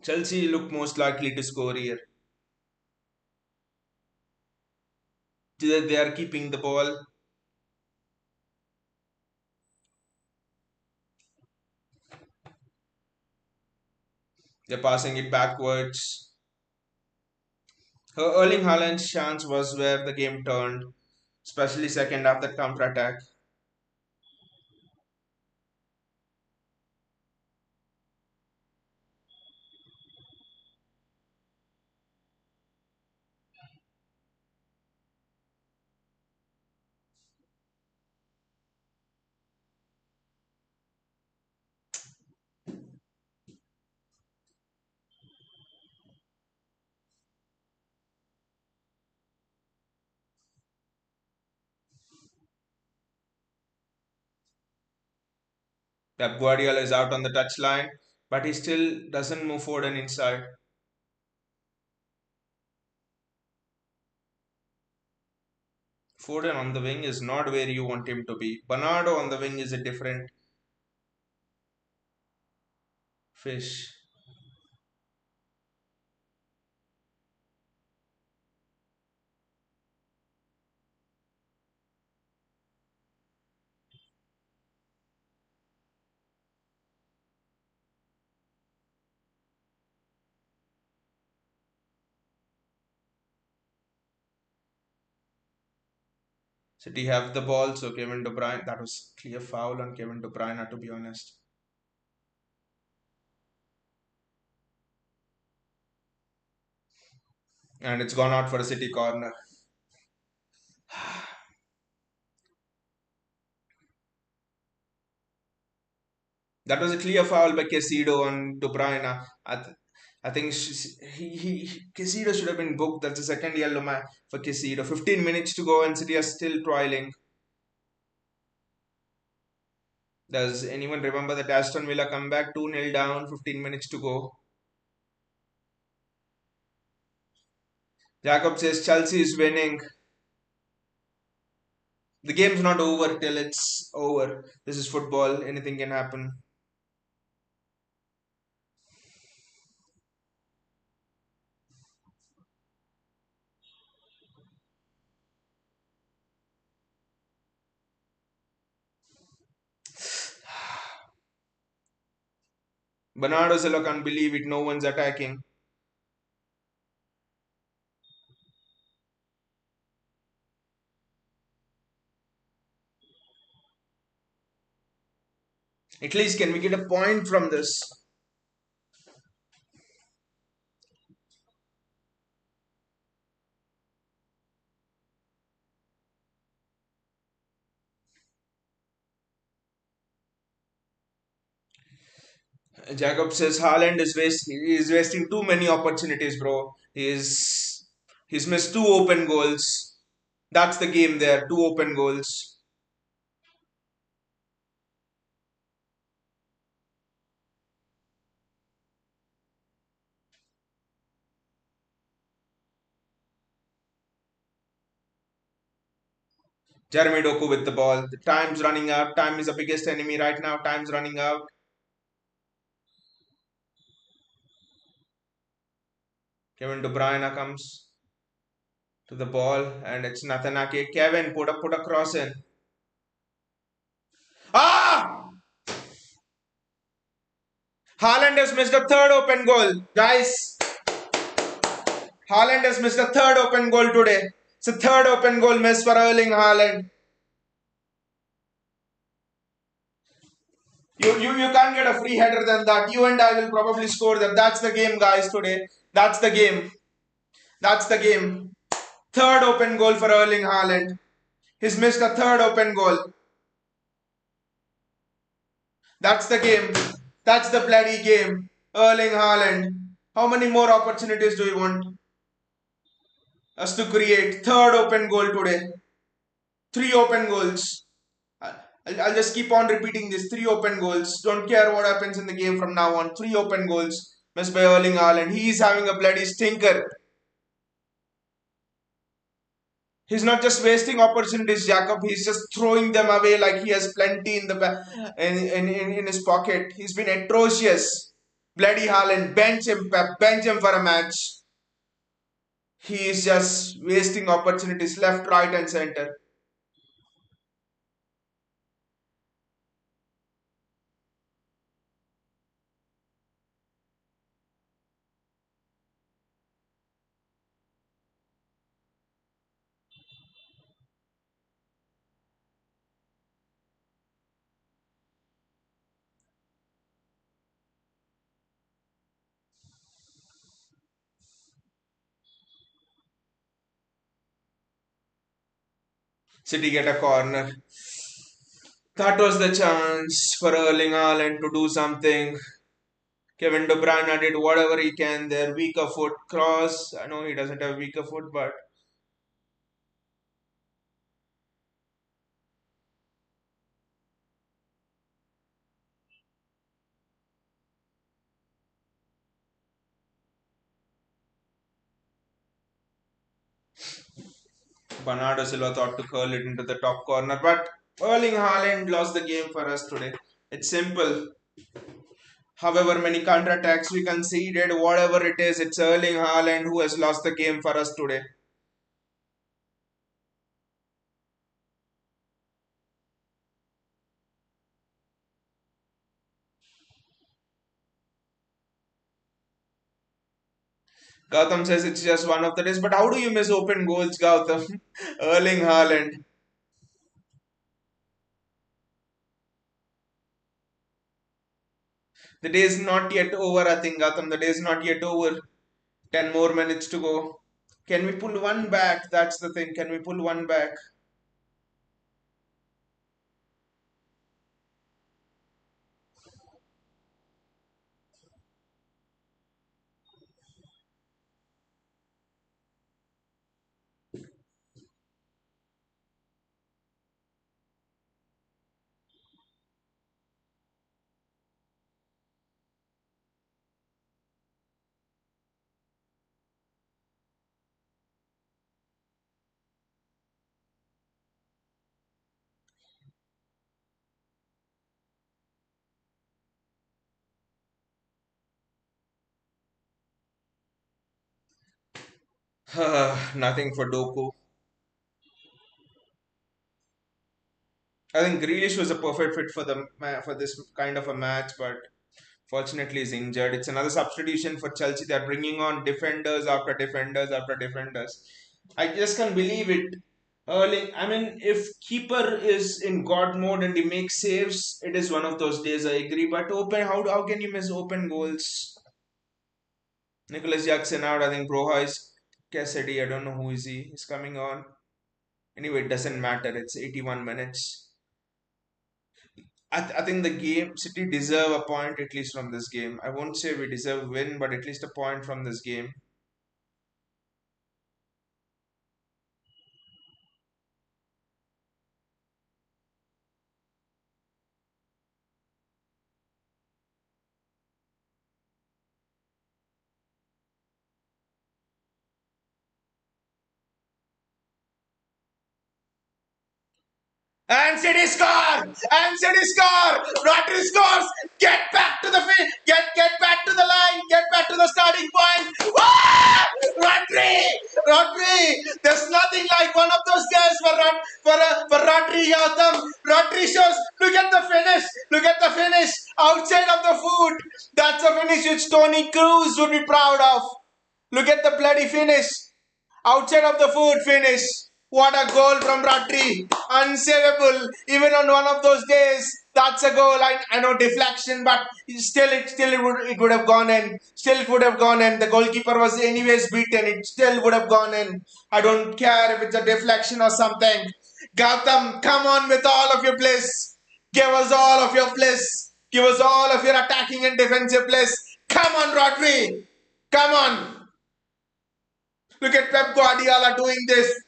[SPEAKER 1] Chelsea look most likely to score here. They are keeping the ball. They're passing it backwards. Erling Haaland's chance was where the game turned, especially second half that counter attack. Pep Guardiola is out on the touchline, but he still doesn't move forward and inside. Foden on the wing is not where you want him to be. Bernardo on the wing is a different fish. City have the ball, so Kevin De Bruyne, that was clear foul on Kevin De Bruyne, to be honest. And it's gone out for a City corner. That was a clear foul by Casido on De Bruyne. I think Casido should have been booked. That's the second yellow man for Casido. 15 minutes to go and City are still trialing. Does anyone remember that Aston Villa come back 2-0 down, 15 minutes to go? Jacob says Chelsea is winning. The game's not over till it's over. This is football. Anything can happen. Bernardo Silva can't believe it. No one's attacking. At least can we get a point from this? Jacob says Haaland is wasting too many opportunities, bro. He's missed two open goals. That's the game there. Two open goals. Jeremy Doku with the ball. The time's running out. Time is the biggest enemy right now. Time's running out. Kevin De Bruyne comes to the ball and it's Nathan Ake. Kevin put a cross in. Ah! Haaland has missed a third open goal. Guys, Haaland has missed a third open goal today. It's a third open goal miss for Erling Haaland. You can't get a free header than that. You and I will probably score that. That's the game, guys, today. That's the game. That's the game. Third open goal for Erling Haaland. He's missed a third open goal. That's the game. That's the bloody game. Erling Haaland. How many more opportunities do you want us to create? Third open goal today. Three open goals. I'll just keep on repeating this. Three open goals. Don't care what happens in the game from now on. Three open goals missed by Erling Haaland. He's having a bloody stinker. He's not just wasting opportunities, Jacob. He's just throwing them away like he has plenty in in his pocket. He's been atrocious. Bloody Haaland, bench him, Pep. Bench him for a match. He is just wasting opportunities left, right, and center. City get a corner. That was the chance for Erling Haaland to do something. Kevin De Bruyne did whatever he can there. Weaker foot cross. I know he doesn't have weaker foot, but Bernardo Silva thought to curl it into the top corner. But Erling Haaland lost the game for us today. It's simple. However many counterattacks we conceded, whatever it is, it's Erling Haaland who has lost the game for us today. Gautam says it's just one of the days, but how do you miss open goals, Gautam? Erling Haaland. The day is not yet over, I think, Gautam. The day is not yet over. 10 more minutes to go. Can we pull one back? That's the thing. Can we pull one back? Nothing for Doku. I think Grealish was a perfect fit for for this kind of a match, but fortunately he's injured. It's another substitution for Chelsea. They're bringing on defenders after defenders after defenders. I just can't believe it. Early, I mean, if keeper is in God mode and he makes saves, it is one of those days. I agree. But open, how can you miss open goals? Nicholas Jackson out. I think Broha is Cassidy. I don't know who is he. He's coming on. Anyway, it doesn't matter. It's 81 minutes. I think the game City deserve a point at least from this game. I won't say we deserve a win, but at least a point from this game. And City score! And City score! Rodri scores! Get back to the get back to the line! Get back to the starting point! Ah! Rodri! Rodri! There's nothing like one of those guys for Rodri Yatham. Rodri shows. Look at the finish! Look at the finish! Outside of the foot! That's a finish which Tony Cruz would be proud of. Look at the bloody finish! Outside of the foot finish. What a goal from Rodri. Unsavable. Even on one of those days, that's a goal. I know deflection, but still it would have gone in. Still it would have gone in. The goalkeeper was anyways beaten. It still would have gone in. I don't care if it's a deflection or something. Gautam, come on with all of your bliss. Give us all of your bliss. Give us all of your attacking and defensive bliss. Come on, Rodri. Come on. Look at Pep Guardiola doing this.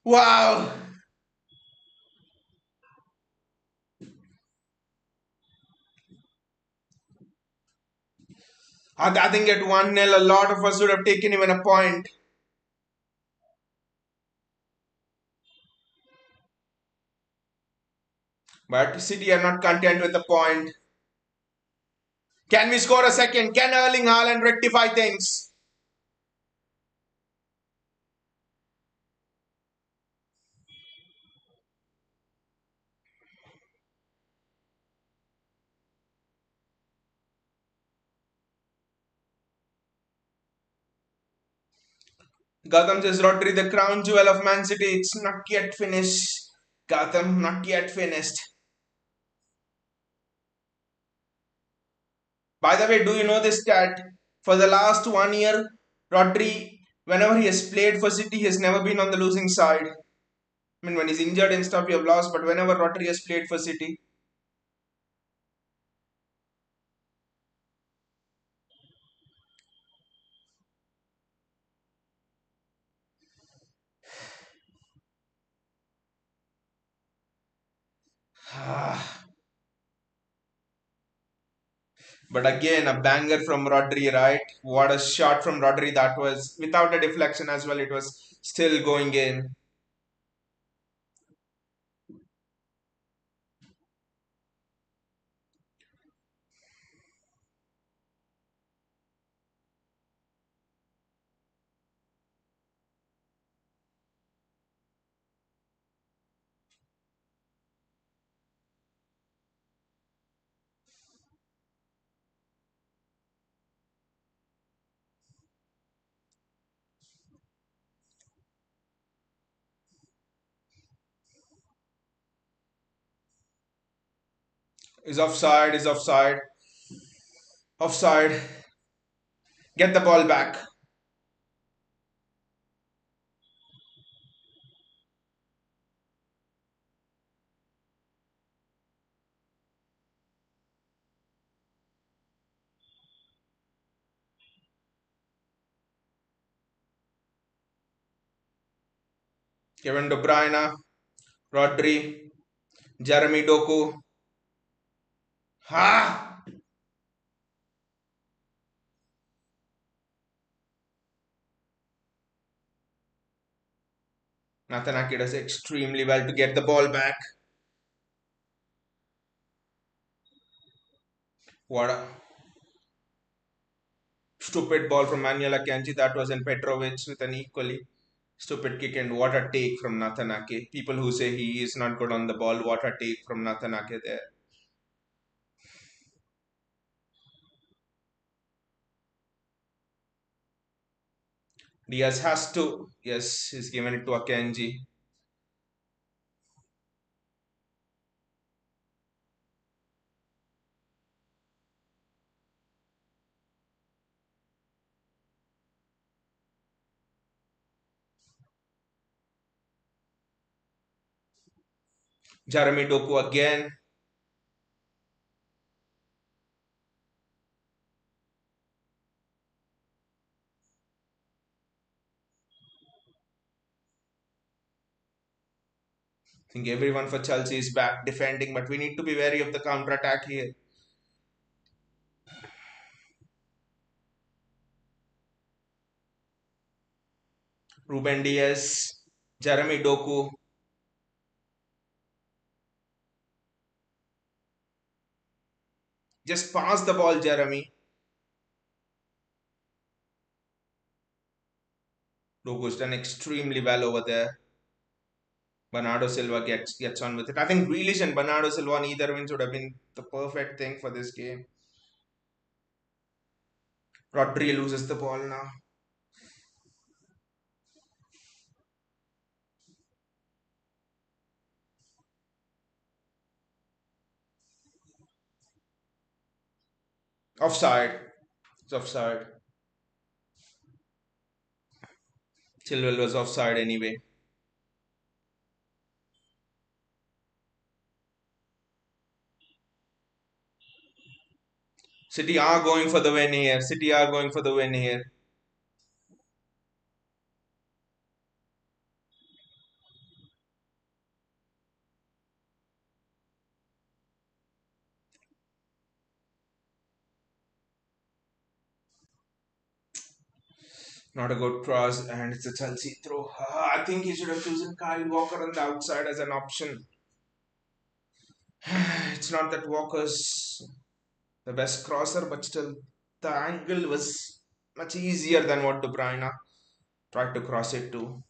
[SPEAKER 1] Wow. I think at 1-0, a lot of us would have taken even a point. But City are not content with the point. Can we score a second? Can Erling Haaland rectify things? Gotham says Rodri, the crown jewel of Man City. It's not yet finished. Gotham, not yet finished. By the way, do you know this stat? For the last 1 year, Rodri, whenever he has played for City, he has never been on the losing side. I mean, when he's injured and stuff, we have lost, but whenever Rodri has played for City, but again, a banger from Rodri, right? What a shot from Rodri that was without a deflection as well. It was still going in. Is offside, is offside, offside. Get the ball back. Kevin De Bruyne, Rodri, Jeremy Doku. Ha! Nathan Ake does extremely well to get the ball back. What a Stupid ball from Manuel Akanji that was in Petrovic with an equally stupid kick, and what a take from Nathanake. People who say he is not good on the ball, what a take from Nathanake there. Diaz has to, yes, he's given it to Akanji. Jeremy Doku again. I think everyone for Chelsea is back defending, but we need to be wary of the counter attack here. Ruben Diaz, Jeremy Doku, just pass the ball, Jeremy. Doku's done extremely well over there. Bernardo Silva gets on with it. I think Grealish and Bernardo Silva on either wins would have been the perfect thing for this game. Rodri loses the ball now. Offside. It's offside. Chilwell was offside anyway. City are going for the win here. City are going for the win here. Not a good cross, and it's a Chelsea throw. I think he should have chosen Kyle Walker on the outside as an option. It's not that Walker's the best crosser, but still, the angle was much easier than what De Bruyne tried to cross it to.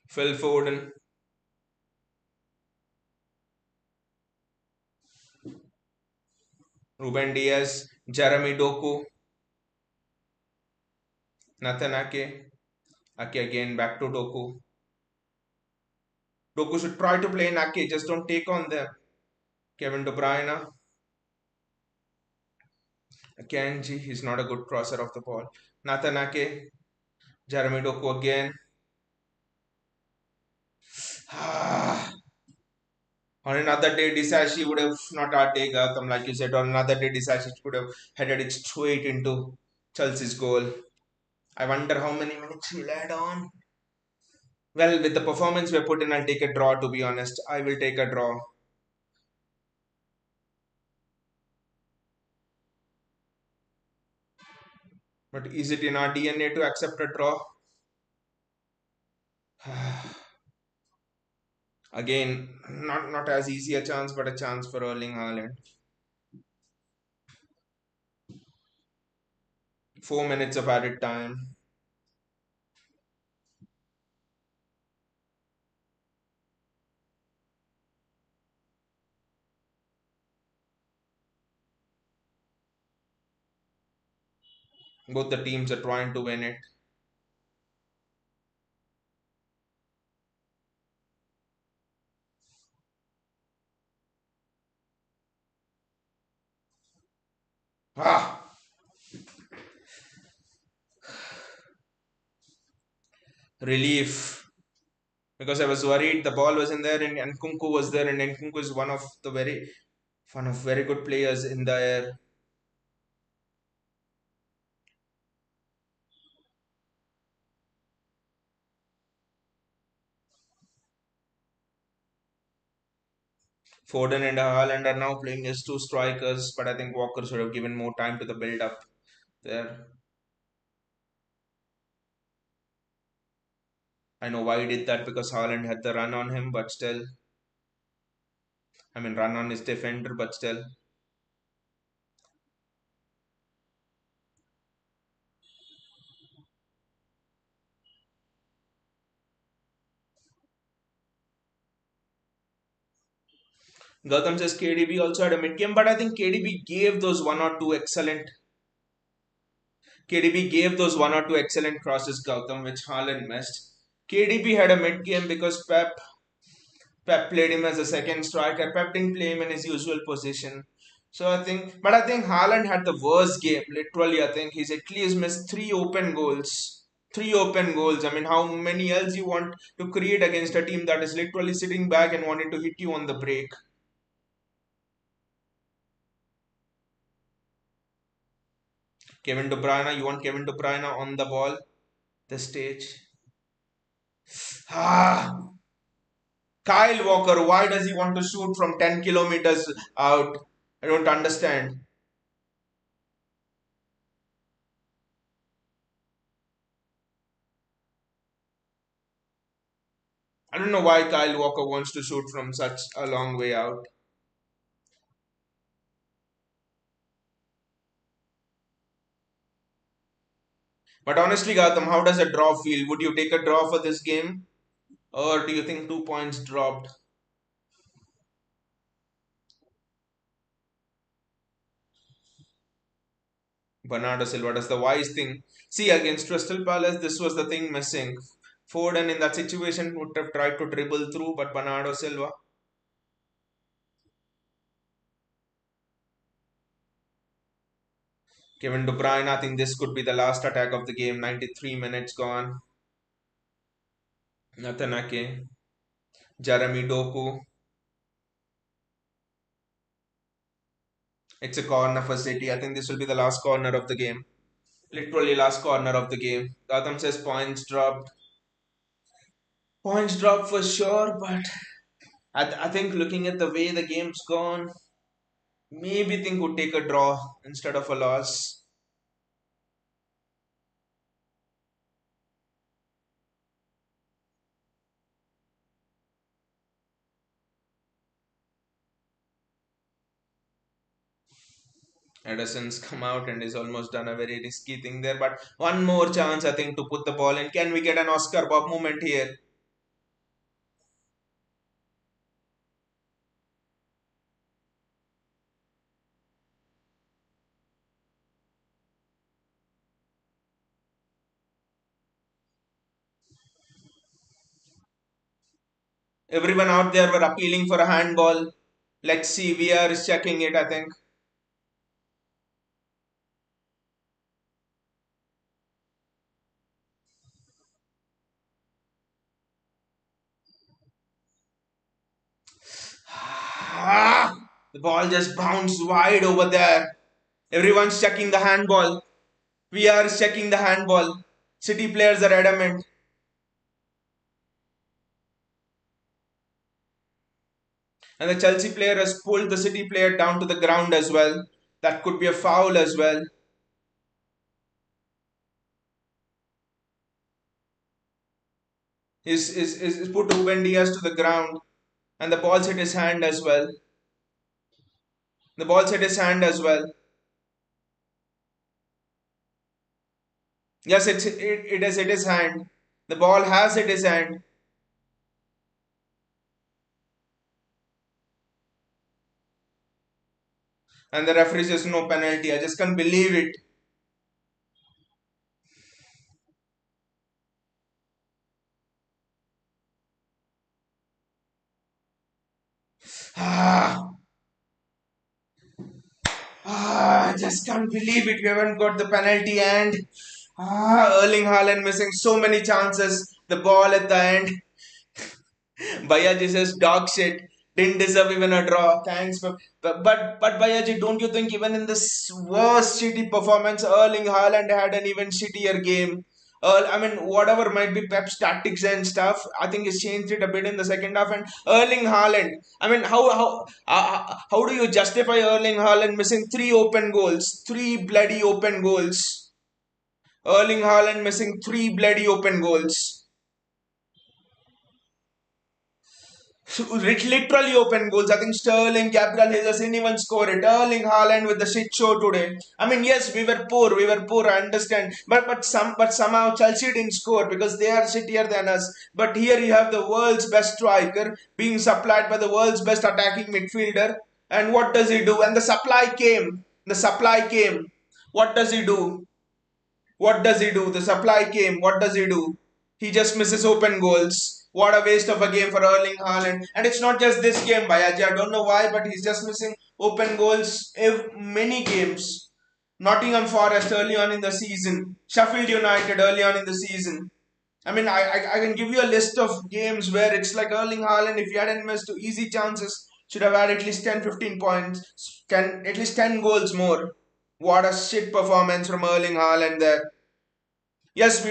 [SPEAKER 1] Phil Foden, Ruben Diaz, Jeremy Doku, Nathan Ake. Ake again back to Doku. Doku should try to play in Ake, just don't take on them. Kevin De Bruyne, Akanji, he's not a good crosser of the ball. Nathan Ake, Jeremy Doku again. On another day, Disashi would have not take Gautam, like you said. On another day, Disashi could have headed it straight into Chelsea's goal. I wonder how many minutes he'll add on. Well, with the performance we put in, I'll take a draw, to be honest. I will take a draw. But is it in our DNA to accept a draw? Again, not as easy a chance, but a chance for Erling Haaland. 4 minutes of added time. Both the teams are trying to win it. Ah! Relief. Because I was worried the ball was in there and Nkunku was there, and Nkunku is one of very good players in the air. Foden and Haaland are now playing as two strikers, but I think Walker should have given more time to the build up there. I know why he did that because Haaland had the run on him, but still, I mean, run on his defender, but still. Gautam says KDB also had a mid game, but I think KDB gave those one or two excellent crosses, Gautam, which Haaland missed. KDB had a mid game because Pep played him as a second striker. Pep didn't play him in his usual position. But I think Haaland had the worst game. Literally, I think he's at least missed three open goals. Three open goals. I mean, how many else you want to create against a team that is literally sitting back and wanting to hit you on the break? Kevin De Bruyne, you want Kevin De Bruyne on the ball, the stage. Ah, Kyle Walker, why does he want to shoot from 10 kilometers out? I don't understand. I don't know why Kyle Walker wants to shoot from such a long way out. But honestly, Gautam, how does a draw feel? Would you take a draw for this game? Or do you think 2 points dropped? Bernardo Silva does the wise thing. See, against Crystal Palace, this was the thing missing. Foden in that situation would have tried to dribble through, but Bernardo Silva. Kevin De Bruyne, I think this could be the last attack of the game. 93 minutes gone. Nathan Ake, Jeremy Doku. It's a corner for City. I think this will be the last corner of the game. Literally last corner of the game. Gautam says points dropped. Points dropped for sure, but I think looking at the way the game's gone, maybe think would take a draw instead of a loss. Edison's come out and is almost done a very risky thing there, but one more chance I think to put the ball in. Can we get an Oscar Bob moment here? Everyone out there were appealing for a handball. Let's see, VR is checking it, I think. The ball just bounced wide over there. Everyone's checking the handball. VR is checking the handball. City players are adamant. And the Chelsea player has pulled the City player down to the ground as well. That could be a foul as well. Is put Ruben Diaz to the ground. And the ball's hit his hand as well. The ball's hit his hand as well. Yes, it has hit his hand. The ball has hit his hand. And the referee says no penalty. I just can't believe it. Ah, I just can't believe it. We haven't got the penalty and Erling Haaland missing so many chances. The ball at the end. Bayaji says dog shit. Didn't deserve even a draw. Thanks. But Bayaji, don't you think even in this worst shitty performance, Erling Haaland had an even shittier game? I mean, whatever might be Pep's tactics and stuff, I think he's changed it a bit in the second half. And Erling Haaland, I mean, how do you justify Erling Haaland missing three open goals, three bloody open goals? Erling Haaland missing three bloody open goals. Literally open goals. I think Sterling, Gabriel Jesus didn't even score it. Erling Haaland with the shit show today. I mean, yes, we were poor. We were poor. I understand. But somehow Chelsea didn't score because they are shittier than us. But here you have the world's best striker being supplied by the world's best attacking midfielder. And what does he do? And the supply came. The supply came. What does he do? What does he do? The supply came. What does he do? He just misses open goals. What a waste of a game for Erling Haaland. And it's not just this game, Bayaji. I don't know why, but he's just missing open goals many games. Nottingham Forest early on in the season. Sheffield United early on in the season. I mean, I can give you a list of games where it's like Erling Haaland, if he hadn't missed two easy chances, should have had at least 10, 15 points, can at least 10 goals more. What a shit performance from Erling Haaland there. Yes,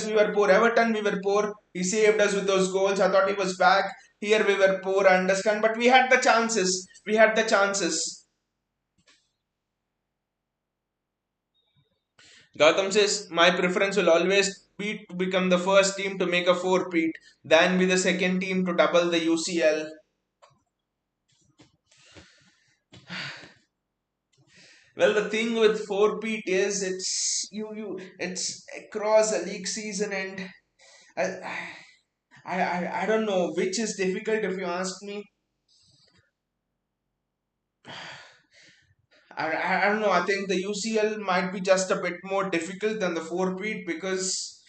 [SPEAKER 1] we were poor. Everton, we were poor. He saved us with those goals. I thought he was back. Here we were poor, I understand. But we had the chances. We had the chances. Gautam says, my preference will always be to become the first team to make a four-peat, than be the second team to double the UCL. Well, the thing with four-peat is it's across a league season, and I, I don't know which is difficult if you ask me. I don't know. I think the UCL might be just a bit more difficult than the four-peat because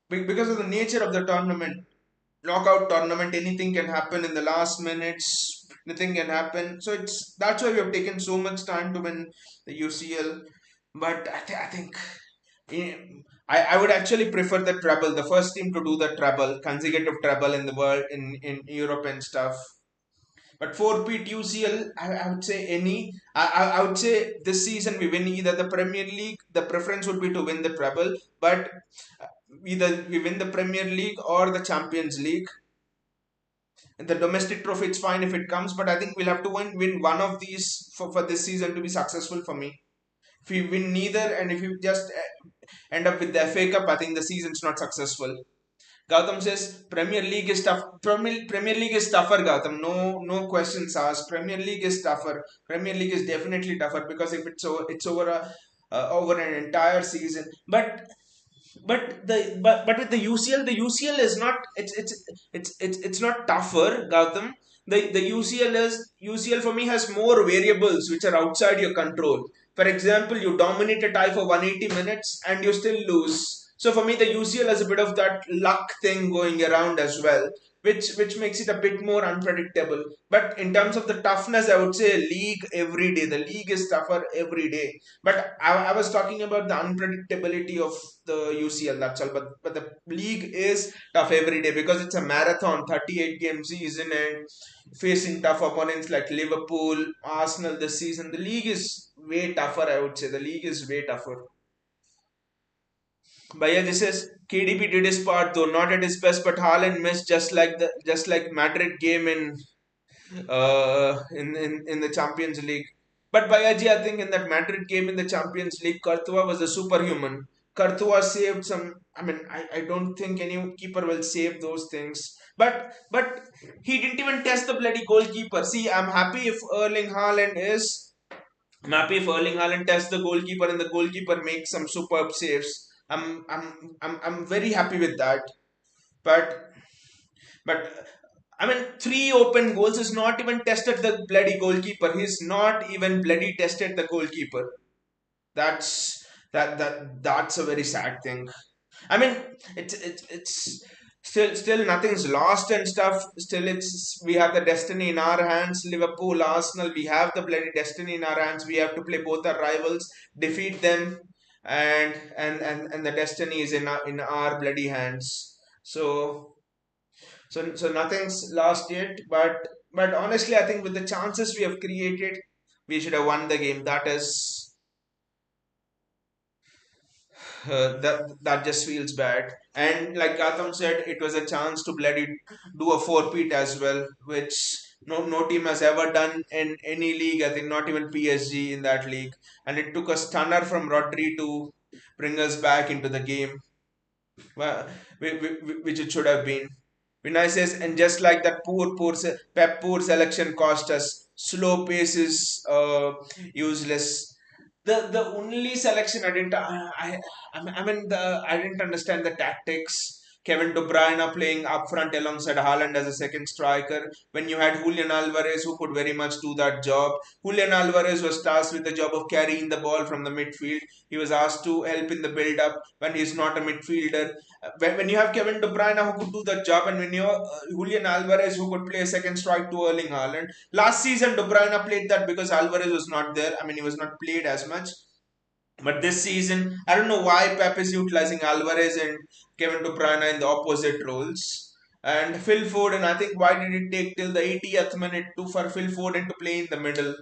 [SPEAKER 1] of the nature of the tournament. Knockout tournament, anything can happen in the last minutes. Anything can happen. So it's that's why we have taken so much time to win the UCL. But I think eh, I would actually prefer the treble, the first team to do the treble, consecutive treble in the world in Europe and stuff. But for PTUCL, I would say I would say this season we win either the Premier League. The preference would be to win the treble, but either we win the Premier League or the Champions League. The domestic trophy, it's fine if it comes, but I think we'll have to win one of these for this season to be successful for me. If we win neither, and if we just end up with the FA Cup, I think the season's not successful. Gautam says Premier League is tough. Premier League is tougher, Gautam. No questions asked. Premier League is tougher. Premier League is definitely tougher because if it's over over an entire season. But with the UCL, the UCL is not it's not tougher, Gautam. The UCL for me has more variables which are outside your control. For example, you dominate a tie for 180 minutes and you still lose. So for me, the UCL has a bit of that luck thing going around as well, which makes it a bit more unpredictable. But in terms of the toughness, I would say league every day. The league is tougher every day. But I was talking about the unpredictability of the UCL. That's all. But the league is tough every day because it's a marathon, 38 game season, and facing tough opponents like Liverpool, Arsenal this season. The league is way tougher. I would say the league is way tougher. But yeah, this is KDP did his part though, not at his best, but Haaland missed just like Madrid game in the Champions League. But Bayaji, I think in that Madrid game in the Champions League, Courtois was a superhuman. Courtois saved some. I mean, I don't think any keeper will save those things. But he didn't even test the bloody goalkeeper. See, I'm happy if Erling Haaland tests the goalkeeper and the goalkeeper makes some superb saves. I'm very happy with that. But but I mean, three open goals is not even tested the bloody goalkeeper. He's not even bloody tested the goalkeeper. That's that's a very sad thing. I mean, it's still nothing's lost and stuff. Still, it's we have the destiny in our hands. Liverpool, Arsenal, we have the bloody destiny in our hands. We have to play both our rivals, defeat them, and the destiny is in our bloody hands. So nothing's lost yet. But honestly, I think with the chances we have created, we should have won the game. That is that just feels bad. And like Gatham said, it was a chance to bloody do a four-peat as well, which no team has ever done in any league. I think not even PSG in that league. And it took a stunner from Rodri to bring us back into the game, well, which it should have been. Vinay says, and just like that Pep poor selection cost us. Slow pace is useless. The only selection I mean I didn't understand the tactics. Kevin De Bruyne playing up front alongside Haaland as a second striker. When you had Julian Alvarez who could very much do that job. Julian Alvarez was tasked with the job of carrying the ball from the midfield. He was asked to help in the build up when he's not a midfielder. When you have Kevin De Bruyne who could do that job, and when you have Julian Alvarez who could play a second strike to Erling Haaland. Last season, De Bruyne played that because Alvarez was not there. I mean, he was not played as much. But this season, I don't know why Pep is utilizing Alvarez and Kevin De Bruyne in the opposite roles. And Phil Foden, I think why did it take till the 80th minute for Phil Foden to play in the middle?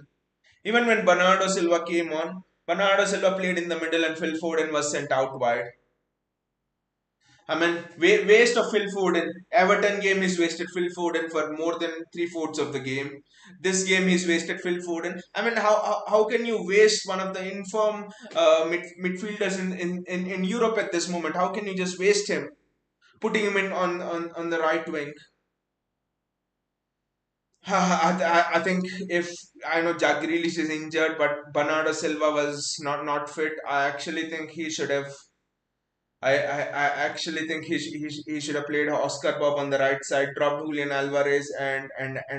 [SPEAKER 1] Even when Bernardo Silva came on, Bernardo Silva played in the middle and Phil Foden was sent out wide. I mean, waste of Phil Foden. Everton game is wasted Phil Foden for more than three-fourths of the game. This game he's wasted Phil Foden. I mean, how can you waste one of the inform midfielders in Europe at this moment? How can you just waste him, putting him in on the right wing? I think if I know Jack Grealish is injured, but Bernardo Silva was not fit. I actually think he should have I actually think he should have played Oscar Bob on the right side, dropped Julian Alvarez, and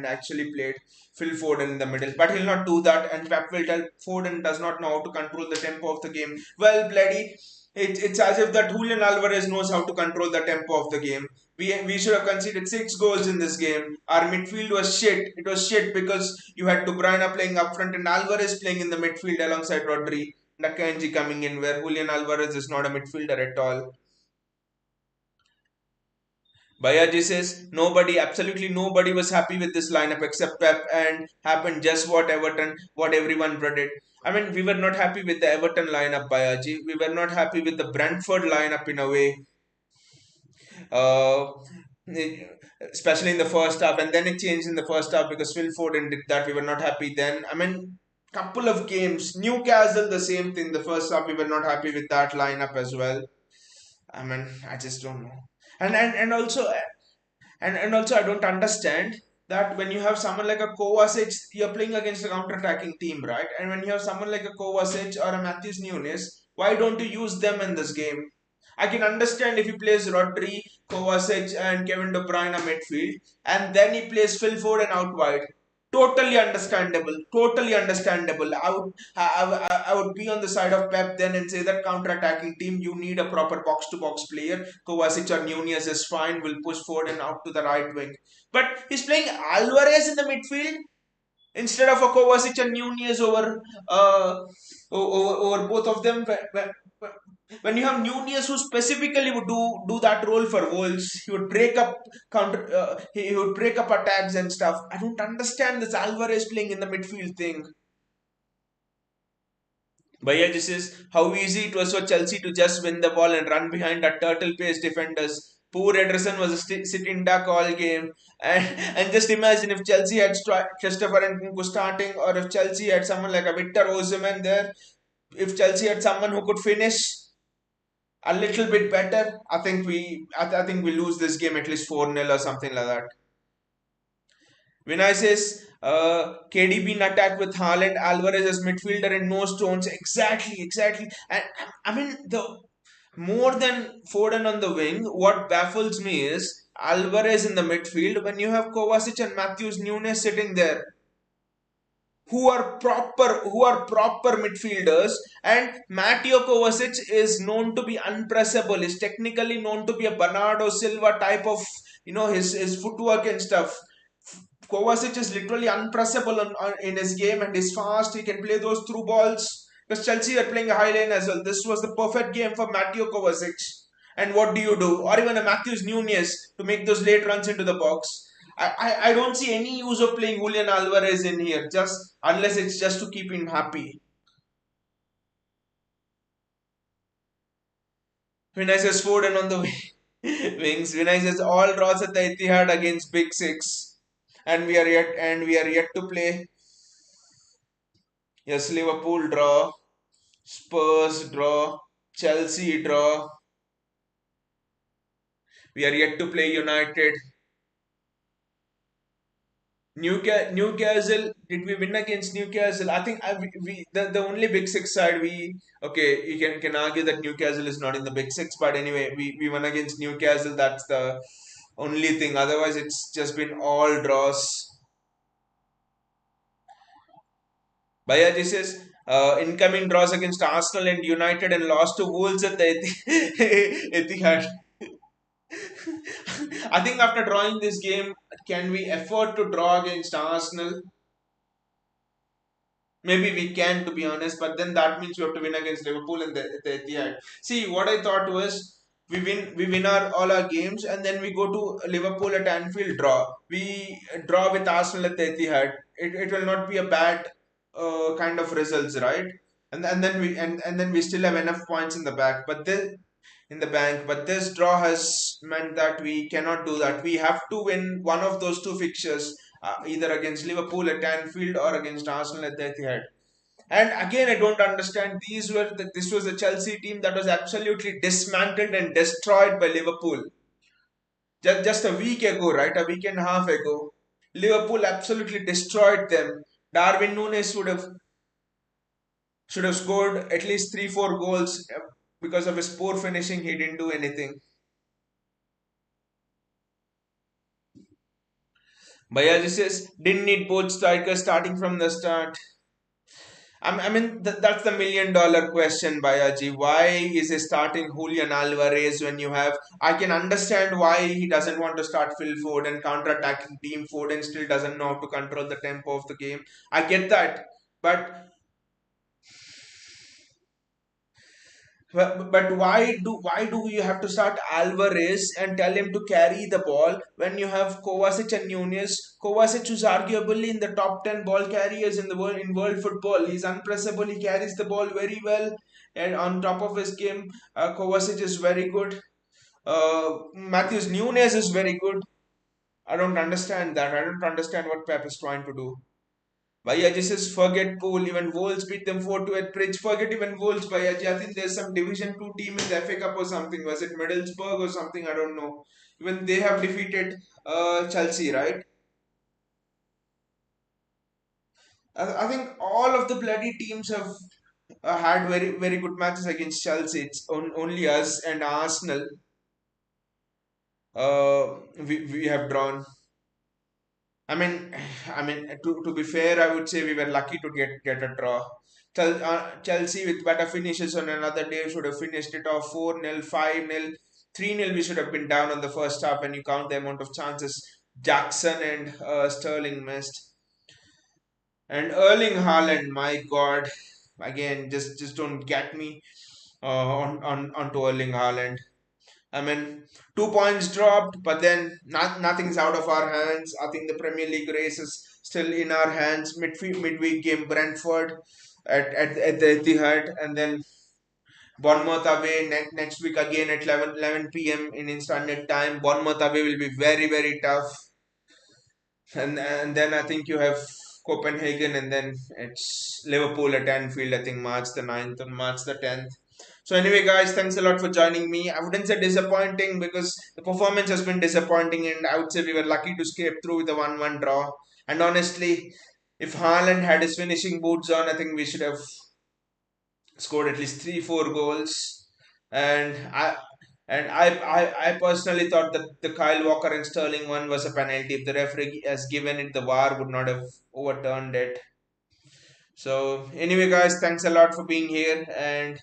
[SPEAKER 1] actually played Phil Foden in the middle. But he'll not do that, and Pep will tell Foden does not know how to control the tempo of the game. Well, bloody, it's as if that Julian Alvarez knows how to control the tempo of the game. We should have conceded 6 goals in this game. Our midfield was shit. It was shit because you had De Bruyne playing up front and Alvarez playing in the midfield alongside Rodri. Nakanji coming in where Julian Alvarez is not a midfielder at all. Bayaji says nobody, absolutely nobody was happy with this lineup except Pep, and happened just what everyone dreaded. I mean, we were not happy with the Everton lineup, Bayaji. We were not happy with the Brentford lineup in a way. Uh, Especially in the first half, and then it changed in the first half because Phil Foden did that. We were not happy then. I mean, couple of games, Newcastle, the same thing. The first half, we were not happy with that lineup as well. I mean, I just don't know. And also and also I don't understand that when you have someone like a Kovacic, you're playing against a counter-attacking team, right? And when you have someone like a Kovacic or a Matthews Nunes, why don't you use them in this game? I can understand if he plays Rodri, Kovacic, and Kevin De Bruyne midfield, and then he plays Phil Foden out wide. Totally understandable. Totally understandable. I would be on the side of Pep then and say that counter-attacking team, you need a proper box-to-box player. Kovacic or Nunez is fine. Will push forward and out to the right wing. But he's playing Alvarez in the midfield instead of a Kovacic and Nunez over both of them. When you have Nunez who specifically would do that role for Wolves, he would break up he would break up attacks and stuff. I don't understand this Alvarez playing in the midfield thing. Bhaiya, this is how easy it was for Chelsea to just win the ball and run behind our turtle-paced defenders. Poor Ederson was a sitting duck all game, and just imagine if Chelsea had Christopher and Nkunku starting, or if Chelsea had someone like a Victor Osimhen there, if Chelsea had someone who could finish a little bit better, I think we lose this game at least 4-0 or something like that. Vinay says KDB in attack with Haaland, Alvarez as midfielder and no stones. Exactly. And I mean the more than Foden on the wing, what baffles me is Alvarez in the midfield when you have Kovacic and Matthews Nunes sitting there who are proper midfielders, and Mateo Kovacic is known to be unpressable, is technically known to be a Bernardo Silva type of, his footwork and stuff. Kovacic is literally unpressable in his game and is fast. He can play those through balls. Because Chelsea are playing a high line as well. This was the perfect game for Mateo Kovacic. And what do you do? Or even a Matthews Nunes to make those late runs into the box. I don't see any use of playing Julian Alvarez in here, just unless it's just to keep him happy. Vinicius Foden on the wings. Vinicius all draws at the Etihad against Big Six, and we are yet to play. Yes, Liverpool draw, Spurs draw, Chelsea draw. We are yet to play United. Newcastle, did we win against Newcastle? I think the only Big Six side we okay. You can argue that Newcastle is not in the Big Six, but anyway, we won against Newcastle. That's the only thing. Otherwise, it's just been all draws. Bayaji says incoming draws against Arsenal and United and lost to Wolves at the Etihad. I think after drawing this game, can we afford to draw against Arsenal? Maybe we can, to be honest, but then that means we have to win against Liverpool and the Etihad. See, what I thought was we win all our games, and then we go to Liverpool at Anfield, draw. We draw with Arsenal at the Etihad. It will not be a bad kind of results, right? And then we still have enough points in the back, but this in the bank. But this draw has meant that we cannot do that. We have to win one of those two fixtures, either against Liverpool at Anfield or against Arsenal at the Etihad. And again, I don't understand. This was a Chelsea team that was absolutely dismantled and destroyed by Liverpool just a week ago, right? A week and a half ago, Liverpool absolutely destroyed them. Darwin Nunes should have scored at least 3-4 goals. Because of his poor finishing, he didn't do anything. Bayaji says didn't need both strikers starting from the start. That's the $1 million question, Bayaji. Why is he starting Julian Alvarez when you have? I can understand why he doesn't want to start Phil Foden counter-attacking team. Foden still doesn't know how to control the tempo of the game. I get that, but but why do you have to start Alvarez and tell him to carry the ball when you have Kovacic and Nunez? Kovacic is arguably in the top 10 ball carriers in the world football. He's unpressable. He carries the ball very well, and on top of his game, Kovacic is very good. Matthews Nunez is very good. I don't understand that. I don't understand what Pep is trying to do. Bhayaji says, forget pool. Even Wolves beat them 4-2 at Bridge. Forget even Wolves, Bhayaji. I think there's some Division 2 team in the FA Cup or something. Was it Middlesbrough or something? I don't know. Even they have defeated Chelsea, right? I think all of the bloody teams have had very, very good matches against Chelsea. It's only us and Arsenal we have drawn. I mean, to be fair, I would say we were lucky to get a draw. Chelsea with better finishes on another day should have finished it off 4-0, 5-0, 3-0. We should have been down on the first half when you count the amount of chances Jackson and Sterling missed. And Erling Haaland, my God, again, just don't get me onto Erling Haaland. I mean, 2 points dropped, but then nothing's out of our hands. I think the Premier League race is still in our hands. Midweek game Brentford at the Etihad, and then Bournemouth away next week again at 11 p.m. in standard time. Bournemouth away will be very, very tough. And then I think you have Copenhagen, and then it's Liverpool at Anfield. I think March the 9th and March the 10th. So anyway, guys, thanks a lot for joining me. I wouldn't say disappointing because the performance has been disappointing, and I would say we were lucky to escape through with a 1-1 draw. And honestly, if Haaland had his finishing boots on, I think we should have scored at least 3-4 goals. And I personally thought that the Kyle Walker and Sterling one was a penalty. If the referee has given it, the VAR would not have overturned it. So anyway, guys, thanks a lot for being here, and